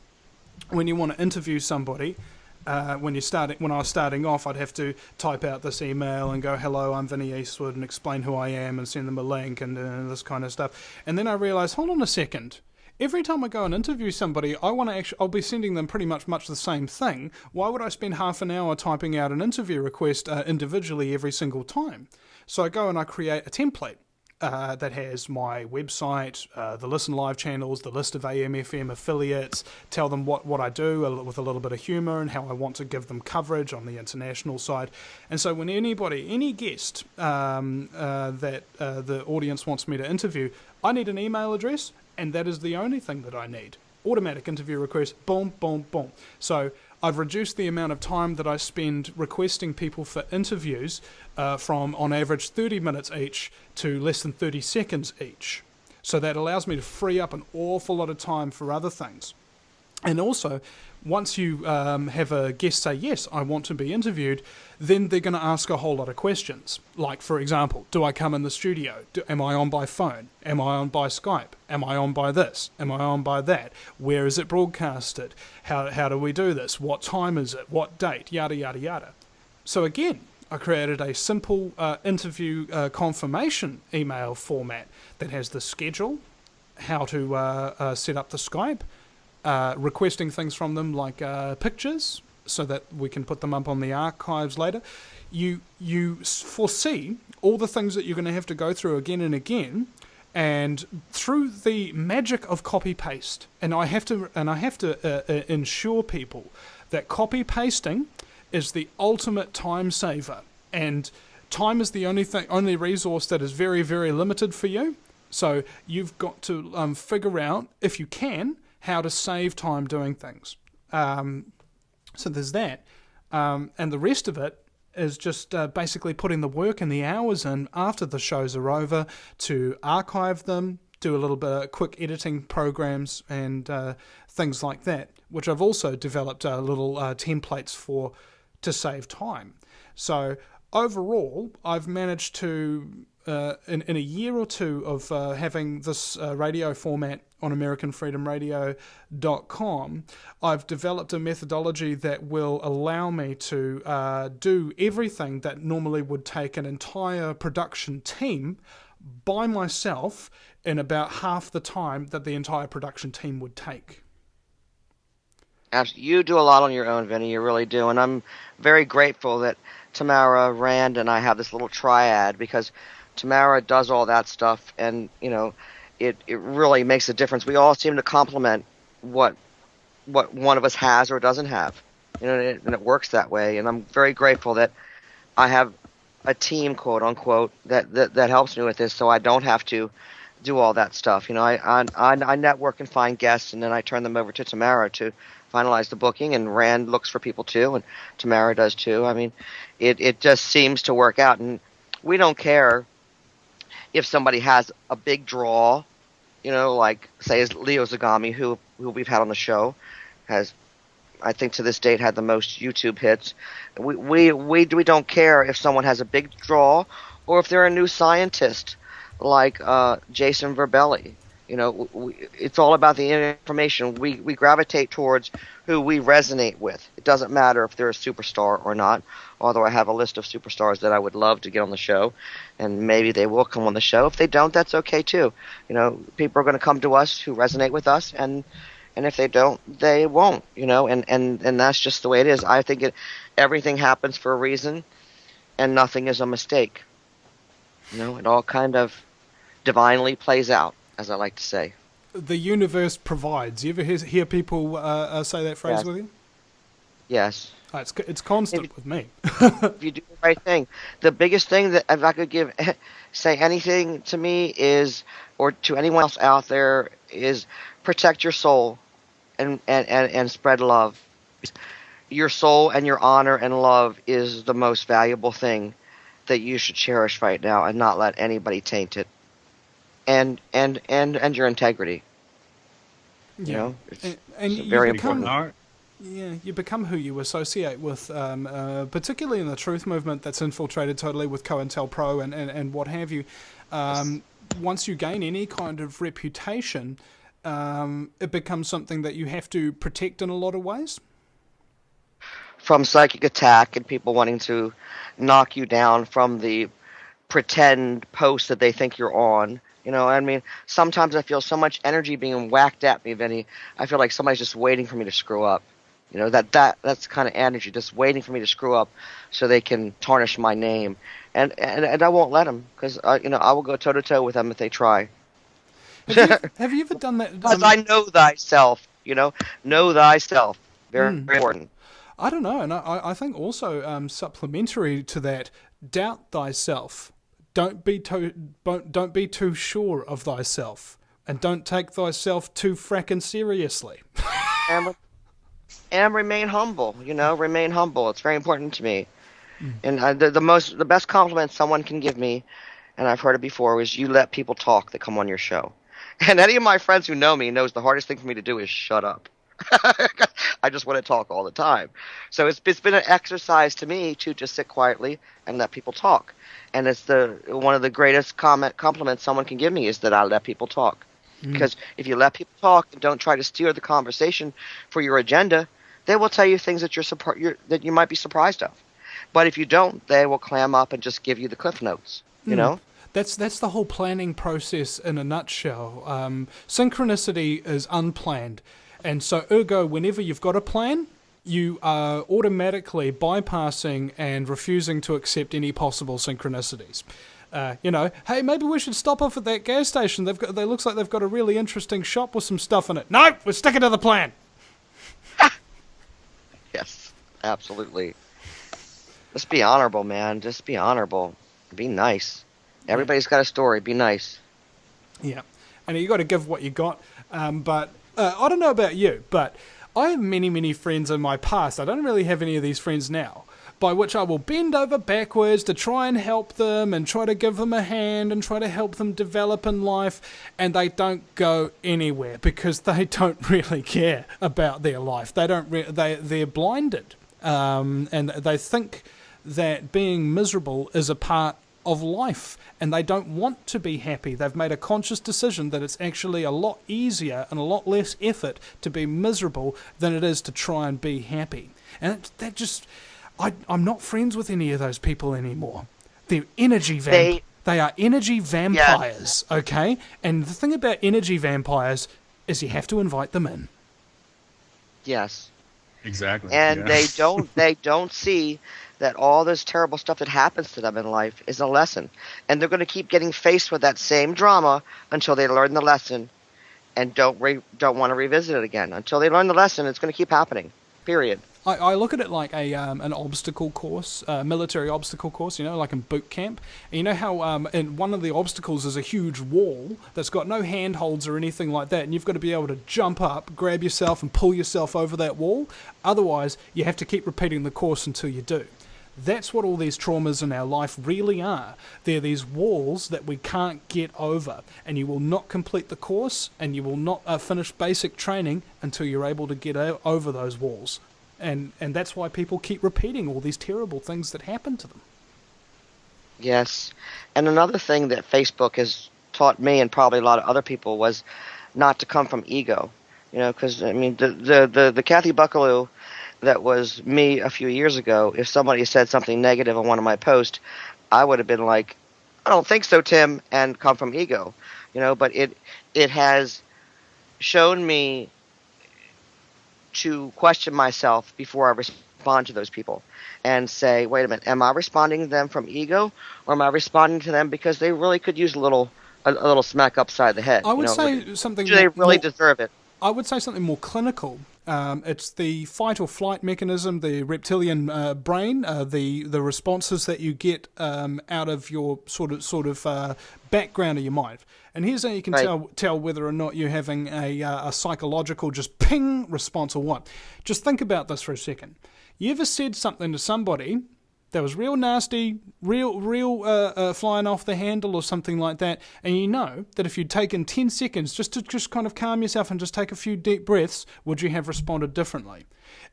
when you want to interview somebody, when I was starting off, I'd have to type out this email and go, "Hello, I'm Vinny Eastwood," and explain who I am and send them a link and this kind of stuff. And then I realised, hold on a second. Every time I go and interview somebody, I'll be sending them pretty much the same thing. Why would I spend half an hour typing out an interview request individually every single time? So I go and I create a template that has my website, the Listen Live channels, the list of AM/FM affiliates, tell them what I do with a little bit of humour and how I want to give them coverage on the international side. And so when any guest that the audience wants me to interview, I need an email address, and that is the only thing that I need. Automatic interview request, boom, boom, boom. So I've reduced the amount of time that I spend requesting people for interviews from, on average, 30 minutes each to less than 30 seconds each. So that allows me to free up an awful lot of time for other things. And also, once you have a guest say, yes, I want to be interviewed, then they're going to ask a whole lot of questions. Like, for example, do I come in the studio? Am I on by phone? Am I on by Skype? Am I on by this? Am I on by that? Where is it broadcasted? How do we do this? What time is it? What date? Yada, yada, yada. So again, I created a simple interview confirmation email format that has the schedule, how to set up the Skype, requesting things from them like pictures so that we can put them up on the archives later. You foresee all the things that you're going to have to go through again and again, and through the magic of copy paste. And I have to ensure people that copy pasting is the ultimate time saver, and time is the only resource that is very, very limited for you. So you've got to figure out, if you can, how to save time doing things. So there's that. And the rest of it is just basically putting the work and the hours in after the shows are over to archive them, do a little bit of quick editing programs and things like that, which I've also developed little templates for to save time. So overall, I've managed to, in a year or two of having this radio format on AmericanFreedomRadio.com, I've developed a methodology that will allow me to do everything that normally would take an entire production team by myself in about half the time that the entire production team would take. You do a lot on your own, Vinny. You really do. And I'm very grateful that Tamara, Rand, and I have this little triad, because Tamara does all that stuff, and, you know, it really makes a difference. We all seem to complement what one of us has or doesn't have. You know, and it works that way. And I'm very grateful that I have a team, quote unquote, that helps me with this, so I don't have to do all that stuff. You know, I network and find guests, and then I turn them over to Tamara to finalize the booking, and Rand looks for people too, and Tamara does too. I mean, it just seems to work out, and we don't care if somebody has a big draw, you know, like say as Leo Zagami, who we've had on the show, has, I think to this date, had the most YouTube hits. We don't care if someone has a big draw or if they're a new scientist like Jason Verbelli. You know, it's all about the information. We gravitate towards who we resonate with. It doesn't matter if they're a superstar or not, although I have a list of superstars that I would love to get on the show, and maybe they will come on the show. If they don't, that's okay too. You know, people are going to come to us who resonate with us, and if they don't, they won't, you know, and that's just the way it is. I think everything happens for a reason, and nothing is a mistake. You know, it all kind of divinely plays out, as I like to say. The universe provides. You ever hear people say that phrase Yes. with you? Yes. Oh, it's constant with me. If you do the right thing. The biggest thing that, if I could say anything to me is, or to anyone else out there, is protect your soul and spread love. Your soul and your honor and love is the most valuable thing that you should cherish right now, and not let anybody taint it. And your integrity. You know, and it's very become, important. Yeah, you become who you associate with, particularly in the truth movement that's infiltrated totally with COINTELPRO and what have you. Once you gain any kind of reputation, it becomes something that you have to protect in a lot of ways. From psychic attack and people wanting to knock you down from the pretend post that they think you're on. You know, I mean, sometimes I feel so much energy being whacked at me, Vinny. I feel like somebody's just waiting for me to screw up. You know, that's kind of energy, just waiting for me to screw up so they can tarnish my name. And I won't let them, because, you know, I will go toe-to-toe with them if they try. Have you ever done that? Because I know thyself, you know. Know thyself. Very important. I don't know, and I think also supplementary to that, doubt thyself. Don't be too sure of thyself, and don't take thyself too frackin' seriously. and remain humble. You know, remain humble. It's very important to me. And the best compliment someone can give me, and I've heard it before, is you let people talk that come on your show. And any of my friends who know me knows the hardest thing for me to do is shut up. I just want to talk all the time. So it's been an exercise to me to just sit quietly and let people talk. And it's one of the greatest compliments someone can give me is that I let people talk. Because if you let people talk and don't try to steer the conversation for your agenda, they will tell you things that that you might be surprised of. But if you don't, they will clam up and just give you the cliff notes. You know. That's the whole planning process in a nutshell. Synchronicity is unplanned. And so, ergo, whenever you've got a plan, you are automatically bypassing and refusing to accept any possible synchronicities. You know, hey, maybe we should stop off at that gas station. They looks like they've got a really interesting shop with some stuff in it. No, we're sticking to the plan. Yes, absolutely. Just be honorable, man. Just be honorable. Be nice. Everybody's got a story. Be nice. Yeah, and you got to give what you got. But I don't know about you, but I have many, many friends in my past. I don't really have any of these friends now, by which I will bend over backwards to try and help them and try to give them a hand and try to help them develop in life, and they don't go anywhere because they don't really care about their life. They don't. They're blinded, and they think that being miserable is a part of life, and they don't want to be happy. They've made a conscious decision that it's actually a lot easier and a lot less effort to be miserable than it is to try and be happy. And that just, I'm not friends with any of those people anymore. They're energy They are energy vampires, okay? And the thing about energy vampires is you have to invite them in. Yes. Exactly. And they don't see that all this terrible stuff that happens to them in life is a lesson. And they're going to keep getting faced with that same drama until they learn the lesson and don't want to revisit it again. Until they learn the lesson, it's going to keep happening. Period. I look at it like an obstacle course, a military obstacle course, like in boot camp. And you know how in one of the obstacles is a huge wall that's got no handholds or anything like that, and you've got to be able to jump up, grab yourself, and pull yourself over that wall. Otherwise, you have to keep repeating the course until you do. That's what all these traumas in our life really are. They're these walls that we can't get over, and you will not complete the course, and you will not finish basic training until you're able to get over those walls. And that's why people keep repeating all these terrible things that happen to them. Yes. And another thing that Facebook has taught me, and probably a lot of other people, was not to come from ego. Because, the Kathy Buckalew that was me a few years ago, if somebody said something negative on one of my posts, I would have been like, I don't think so, Tim, and come from ego. But it has shown me to question myself before I respond to those people and say, wait a minute, am I responding to them from ego, or am I responding to them because they really could use a little smack upside the head? I would say something. Do they really deserve it? I would say something more clinical. It's the fight or flight mechanism, the reptilian brain, the responses that you get out of your sort of background of your mind. And here's how you can tell whether or not you're having a psychological just ping response or what. Just think about this for a second. You ever said something to somebody that was real nasty, real flying off the handle or something like that, and you know that if you'd taken 10 seconds just to kind of calm yourself and just take a few deep breaths, would you have responded differently?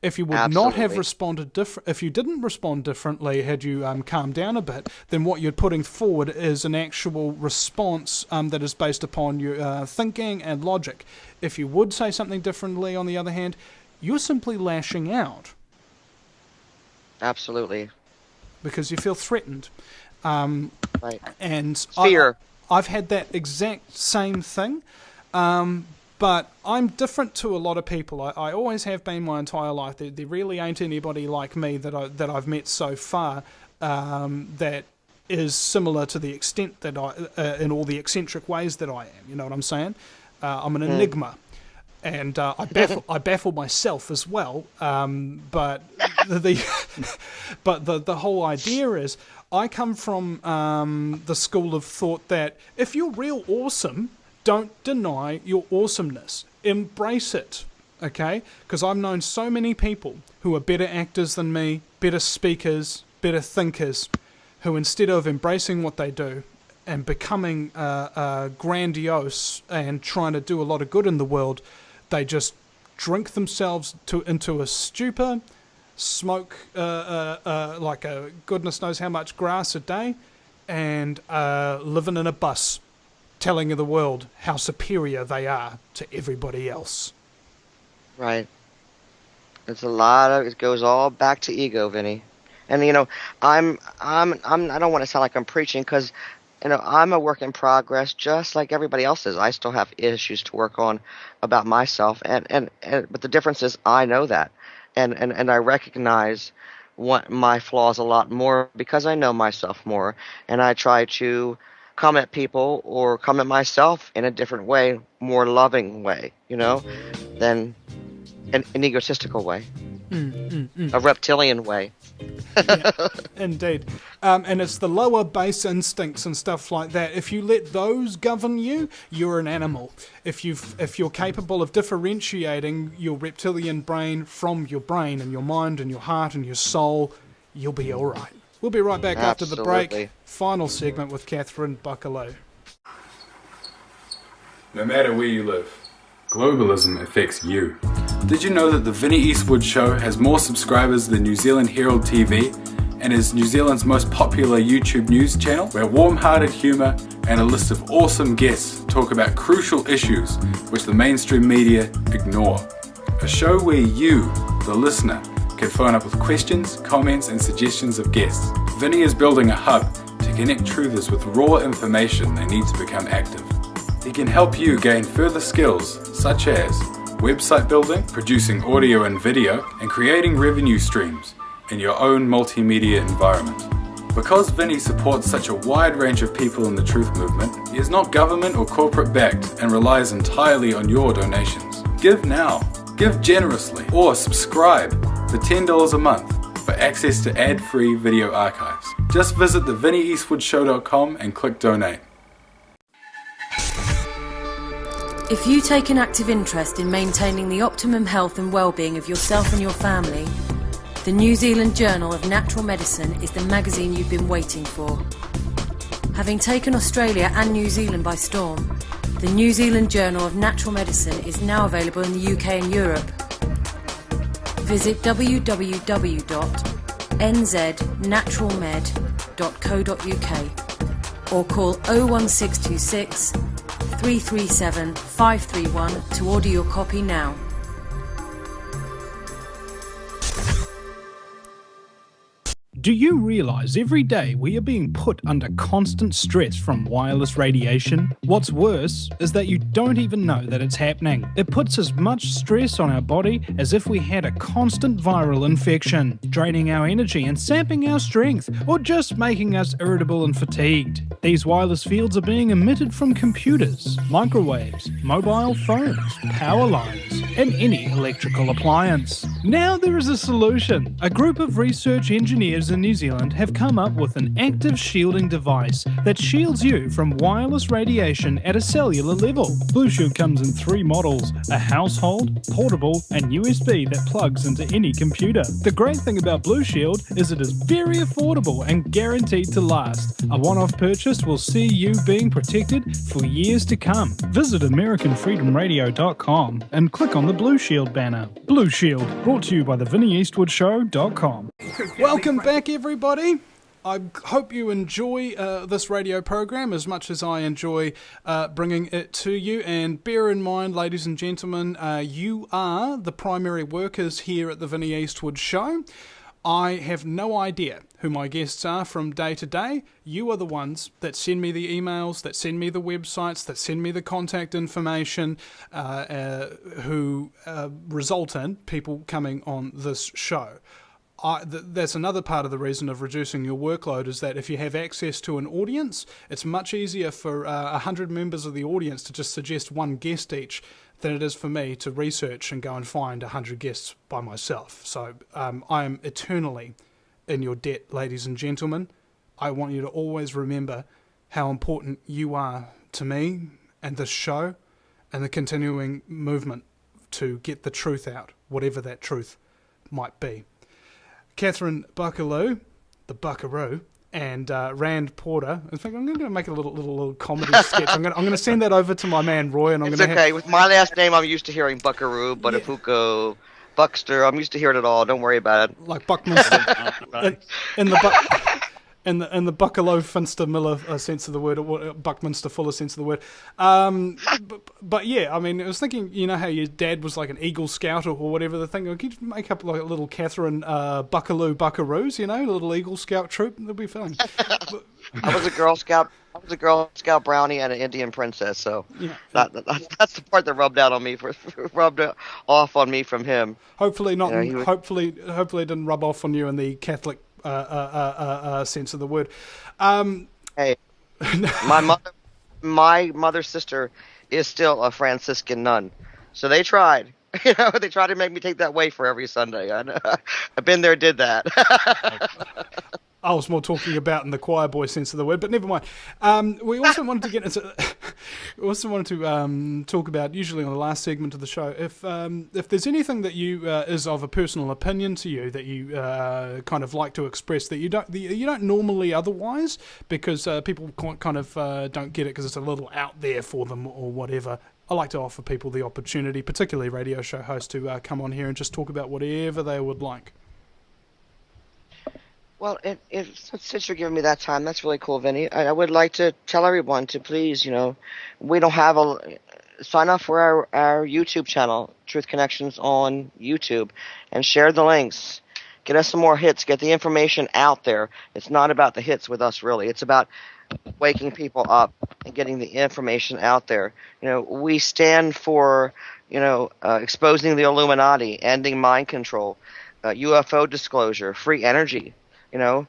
If you would not have responded if you didn't respond differently, had you calmed down a bit, then what you're putting forward is an actual response that is based upon your thinking and logic. If you would say something differently, on the other hand, you're simply lashing out. Absolutely. Because you feel threatened. Right. And fear. I've had that exact same thing. But I'm different to a lot of people. I always have been my entire life. There really ain't anybody like me that I've met so far that is similar to the extent that in all the eccentric ways that I am. You know what I'm saying? I'm an enigma, and I baffle myself as well. But the whole idea is, I come from the school of thought that if you're real awesome, don't deny your awesomeness. Embrace it, okay? Because I've known so many people who are better actors than me, better speakers, better thinkers, who instead of embracing what they do and becoming grandiose and trying to do a lot of good in the world, they just drink themselves into a stupor, smoke like a goodness knows how much grass a day, and living in a bus, telling the world how superior they are to everybody else. Right. It's a lot of it goes all back to ego, Vinny. And I don't want to sound like I'm preaching, because I'm a work in progress, just like everybody else is. I still have issues to work on about myself, and but the difference is I know that, and I recognize what my flaws a lot more because I know myself more, and I try to come at people or come at myself in a different way, more loving way, than an egotistical way, a reptilian way. Yeah, indeed. And it's the lower base instincts and stuff like that. If you let those govern you, you're an animal. If you're capable of differentiating your reptilian brain from your brain and your mind and your heart and your soul, you'll be all right. We'll be right back after the break. Final segment with Katherine Buckalew. No matter where you live, globalism affects you. Did you know that the Vinnie Eastwood Show has more subscribers than New Zealand Herald TV and is New Zealand's most popular YouTube news channel, where warm-hearted humour and a list of awesome guests talk about crucial issues which the mainstream media ignore. A show where you, the listener, can phone up with questions, comments and suggestions of guests. Vinny is building a hub to connect truthers with raw information they need to become active. He can help you gain further skills such as website building, producing audio and video, and creating revenue streams in your own multimedia environment. Because Vinny supports such a wide range of people in the truth movement, he is not government or corporate backed and relies entirely on your donations. Give now, give generously, or subscribe for $10 a month for access to ad-free video archives. Just visit thevinnyeastwoodshow.com and click donate. If you take an active interest in maintaining the optimum health and well-being of yourself and your family, the New Zealand Journal of Natural Medicine is the magazine you've been waiting for. Having taken Australia and New Zealand by storm, the New Zealand Journal of Natural Medicine is now available in the UK and Europe. Visit www.nznaturalmed.co.uk or call 01626 337 531 to order your copy now. Do you realise every day we are being put under constant stress from wireless radiation? What's worse is that you don't even know that it's happening. It puts as much stress on our body as if we had a constant viral infection, draining our energy and sapping our strength, or just making us irritable and fatigued. These wireless fields are being emitted from computers, microwaves, mobile phones, power lines, and any electrical appliance. Now there is a solution. A group of research engineers in New Zealand have come up with an active shielding device that shields you from wireless radiation at a cellular level. Blue Shield comes in 3 models: a household, portable, and USB that plugs into any computer. The great thing about Blue Shield is it is very affordable and guaranteed to last. A one-off purchase will see you being protected for years to come. Visit AmericanFreedomRadio.com and click on the Blue Shield banner. Blue Shield, brought to you by thevinnieeastwoodshow.com. Welcome back, everybody. I hope you enjoy this radio program as much as I enjoy bringing it to you. And bear in mind, ladies and gentlemen, you are the primary workers here at the Vinnie Eastwood Show. I have no idea who my guests are from day to day. You are the ones that send me the emails, that send me the websites, that send me the contact information, who result in people coming on this show. That's another part of the reason of reducing your workload, is that if you have access to an audience, it's much easier for 100 members of the audience to just suggest one guest each than it is for me to research and go and find 100 guests by myself. So I am eternally in your debt, ladies and gentlemen. I want you to always remember how important you are to me and this show and the continuing movement to get the truth out, whatever that truth might be. Katherine Buckalew, the Buckaroo, and Rand Porter. In fact, I'm going to make a little comedy sketch. I'm going to send that over to my man Roy, and I'm going to. It's okay. With my last name, I'm used to hearing Buckaroo, Buttafuoco, Buckster. I'm used to hearing it all. Don't worry about it. Like Buckminster in the Buckalew Finster Miller sense of the word, or Buckminster Fuller sense of the word. But yeah, I mean, I was thinking, you know how your dad was like an Eagle Scout or whatever the thing. Could you make up like a little Katherine Buckalew Buckaroos, you know, a little Eagle Scout troop? That'd be fun. I was a Girl Scout. I was a Girl Scout brownie and an Indian princess, so yeah. That's the part that rubbed off on me from him. Hopefully not. You know, hopefully it didn't rub off on you in the Catholic sense of the word. Hey, my mother's sister is still a Franciscan nun, so they tried. You know, they tried to make me take that wafer every Sunday. I've been there, did that. I was more talking about in the choir boy sense of the word, but never mind. We also wanted to get into. We also wanted to talk about, usually on the last segment of the show, if there's anything that you is of a personal opinion to you that you kind of like to express that you don't normally otherwise, because people kind of don't get it because it's a little out there for them or whatever. I like to offer people the opportunity, particularly radio show hosts, to come on here and just talk about whatever they would like. Well, since you're giving me that time, that's really cool, Vinny. I would like to tell everyone to please, we don't have sign up for our YouTube channel, Truth Connections on YouTube, and share the links. Get us some more hits. Get the information out there. It's not about the hits with us, really. It's about waking people up and getting the information out there. We stand for, exposing the Illuminati, ending mind control, UFO disclosure, free energy, you know,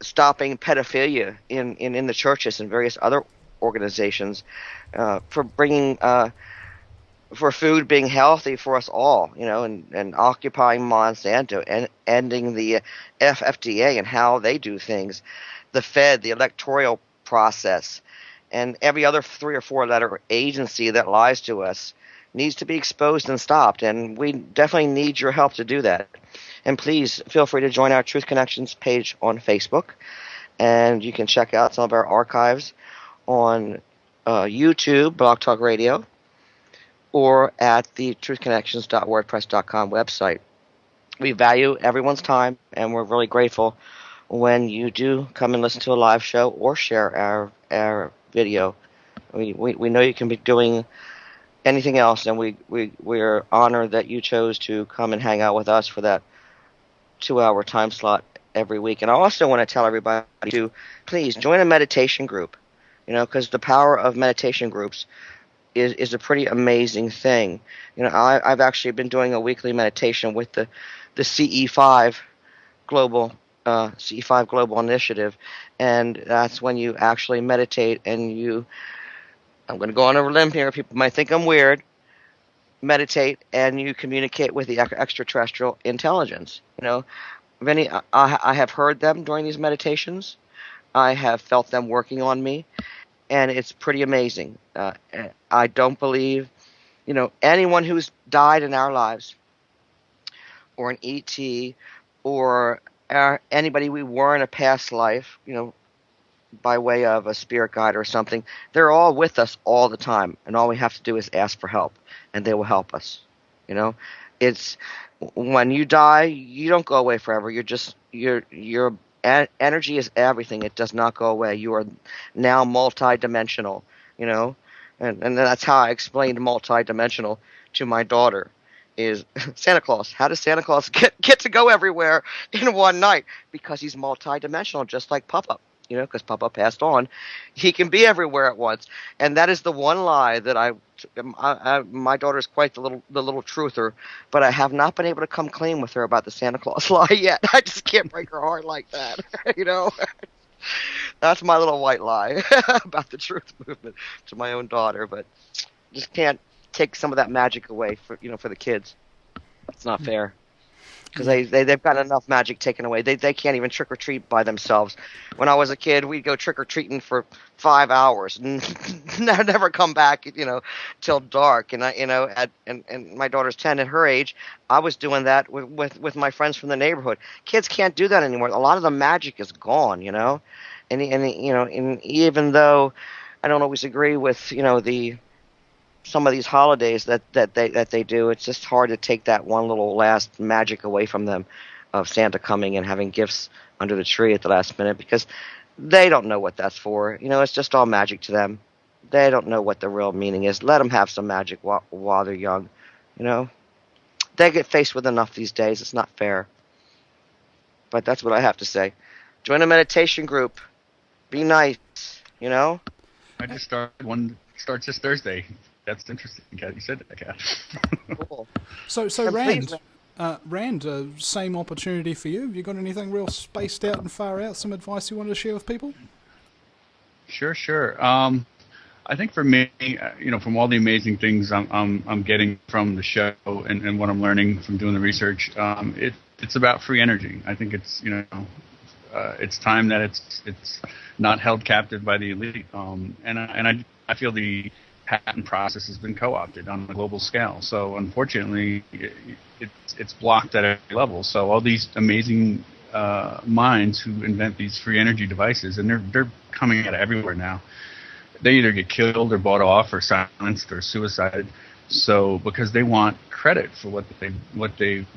stopping pedophilia in the churches and various other organizations, for bringing for food being healthy for us all, and occupying Monsanto and ending the FDA and how they do things, the Fed, the electoral process, and every other 3 or 4 letter agency that lies to us needs to be exposed and stopped, and we definitely need your help to do that. And please feel free to join our Truth Connections page on Facebook, and you can check out some of our archives on YouTube, Blog Talk Radio, or at the truthconnections.wordpress.com website. We value everyone's time, and we're really grateful when you do come and listen to a live show or share our video. We know you can be doing anything else, and we're honored that you chose to come and hang out with us for that 2-hour time slot every week. And I also want to tell everybody to please join a meditation group, because the power of meditation groups is a pretty amazing thing. I've actually been doing a weekly meditation with the CE5 Global Initiative, and that's when you actually meditate and I'm going to go on a limb here. People might think I'm weird. Meditate and you communicate with the extraterrestrial intelligence. Vinny, I have heard them during these meditations. I have felt them working on me, and it's pretty amazing. I don't believe, anyone who's died in our lives, or an ET, or anybody we were in a past life, by way of a spirit guide or something, they're all with us all the time, and all we have to do is ask for help, and they will help us. It's when you die, you don't go away forever. You're just your energy is everything. It does not go away. You are now multi-dimensional. And that's how I explained multi-dimensional to my daughter. Is Santa Claus. How does Santa Claus get to go everywhere in one night? Because he's multi-dimensional, just like Papa. Because Papa passed on, he can be everywhere at once, and that is the one lie that my daughter is quite the little truther, but I have not been able to come clean with her about the Santa Claus lie yet. I just can't break her heart like that, That's my little white lie about the truth movement to my own daughter, but just can't take some of that magic away for the kids. It's not fair. Because they've got enough magic taken away. They can't even trick or treat by themselves. When I was a kid, we'd go trick or treating for 5 hours and never come back, till dark. And and my daughter's 10. At her age, I was doing that with my friends from the neighborhood. Kids can't do that anymore. A lot of the magic is gone, And even though I don't always agree with some of these holidays that they do, it's just hard to take that one little last magic away from them of Santa coming and having gifts under the tree at the last minute, because they don't know what that's for. It's just all magic to them. They don't know what the real meaning is. Let them have some magic while they're young. They get faced with enough these days. It's not fair. But that's what I have to say. Join a meditation group. Be nice. I just started one. Starts this Thursday. That's interesting, Kat. You said that, Kat. Cool. So Rand, same opportunity for you. Have you got anything real spaced out and far out? Some advice you wanted to share with people? Sure. I think for me, from all the amazing things I'm getting from the show and what I'm learning from doing the research, it's about free energy. I think it's it's time that it's not held captive by the elite, and I feel the patent process has been co-opted on a global scale. So unfortunately, it's blocked at every level. So all these amazing minds who invent these free energy devices, and they're coming out of everywhere now. They either get killed or bought off or silenced or suicided. So because they want credit for what they've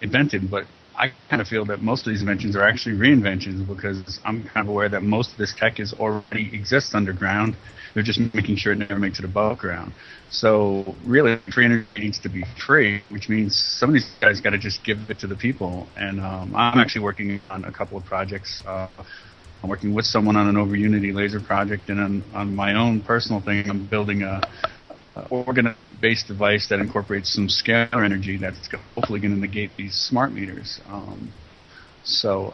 invented, but I kind of feel that most of these inventions are actually reinventions, because I'm kind of aware that most of this tech is already exists underground. They're just making sure it never makes it above ground. So really, free energy needs to be free, which means some of these guys got to just give it to the people. And I'm actually working on a couple of projects. I'm working with someone on an over Unity laser project, and on my own personal thing, I'm building a organ-based device that incorporates some scalar energy that's hopefully going to negate these smart meters. So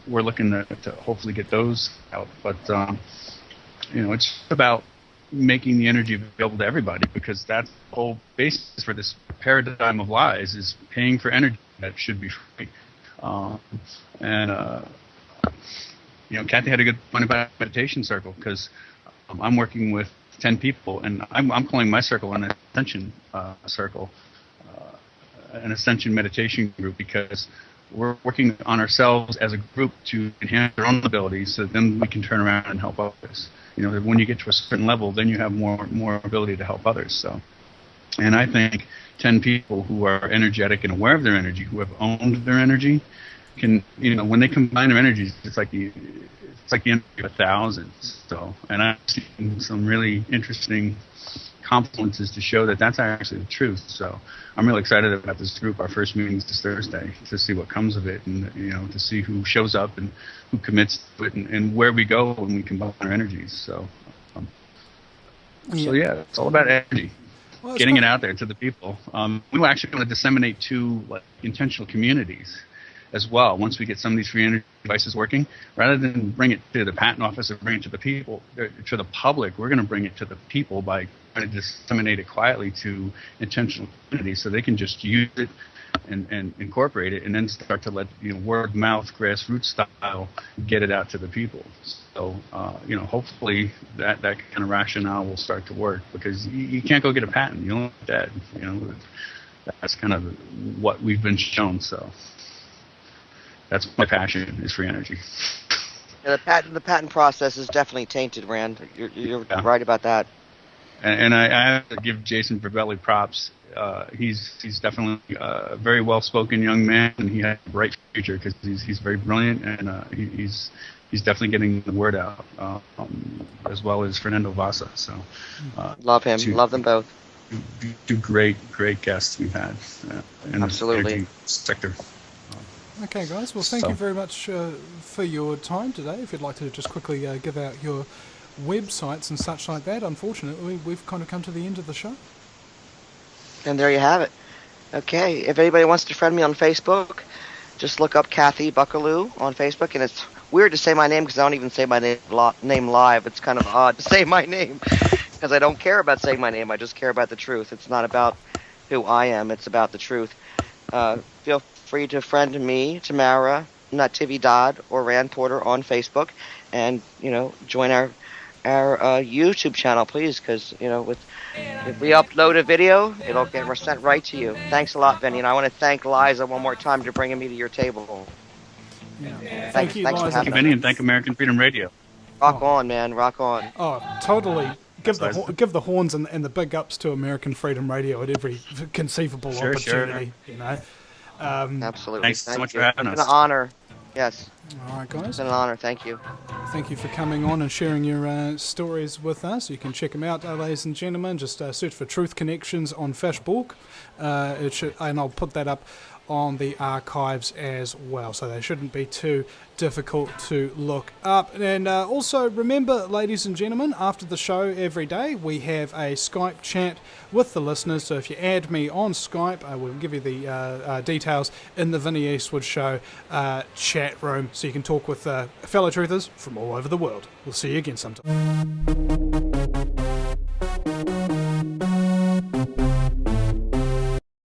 we're looking to hopefully get those out. But it's about making the energy available to everybody, because that's the whole basis for this paradigm of lies, is paying for energy that should be free. Kathy had a good point about meditation circle, because I'm working with 10 people, and I'm calling my circle an ascension circle, an ascension meditation group, because we're working on ourselves as a group to enhance our own abilities, so then we can turn around and help others. When you get to a certain level, then you have more ability to help others. So, and I think 10 people who are energetic and aware of their energy, who have owned their energy, can, when they combine their energies, it's like the energy of 1,000. So, and I've seen some really interesting confluences to show that that's actually the truth. So I'm really excited about this group. Our first meeting is this Thursday, to see what comes of it, and to see who shows up and who commits to it, and where we go when we combine our energies. So it's all about energy. Well, getting it out there to the people. We actually want to disseminate to intentional communities as well. Once we get some of these free energy devices working, rather than bring it to the patent office or bring it to the people, to the public, we're going to bring it to the people by trying to disseminate it quietly to intentional communities, so they can just use it and incorporate it, and then start to let word of mouth, grassroots style, get it out to the people. So hopefully that kind of rationale will start to work, because you can't go get a patent. You'll be dead. That's kind of what we've been shown. So that's my passion, is free energy. Yeah, the patent process is definitely tainted, Rand. You're right about that. And I have to give Jason Verbelli props. He's definitely a very well-spoken young man, and he has a bright future, because he's very brilliant, and he's definitely getting the word out, as well as Fernando Vasa. So love him. Love them both. Two great guests we've had in Absolutely. the energy sector. Okay, guys. Well, thank you very much for your time today. If you'd like to just quickly give out your websites and such like that. Unfortunately, we've kind of come to the end of the show. And there you have it. Okay, if anybody wants to friend me on Facebook, just look up Kathy Buckalew on Facebook. And it's weird to say my name, because I don't even say my name live. It's kind of odd to say my name, because I don't care about saying my name. I just care about the truth. It's not about who I am. It's about the truth. Feel free to friend me, Tamara, Natividad, or Rand Porter on Facebook, and join our YouTube channel, please, because if we upload a video, it'll get sent right to you. Thanks a lot, Vinny, and I want to thank Liza one more time for bringing me to your table. Yeah. Thanks you, Liza. Thank you, Vinny, and thank American Freedom Radio. Rock on, man, rock on. Oh, totally. Give the horns and the big ups to American Freedom Radio at every conceivable opportunity. Sure. Absolutely. Thanks so much for having us. It's an honor. Yes. All right, guys. It's an honor. Thank you. Thank you for coming on and sharing your stories with us. You can check them out, ladies and gentlemen. Just search for Truth Connections on Facebook. And I'll put that up on the archives as well, so they shouldn't be too difficult to look up. And also remember, ladies and gentlemen, after the show every day we have a Skype chat with the listeners, so if you add me on Skype, we'll give you the details in the Vinny Eastwood Show chat room, so you can talk with fellow truthers from all over the world. We'll see you again sometime.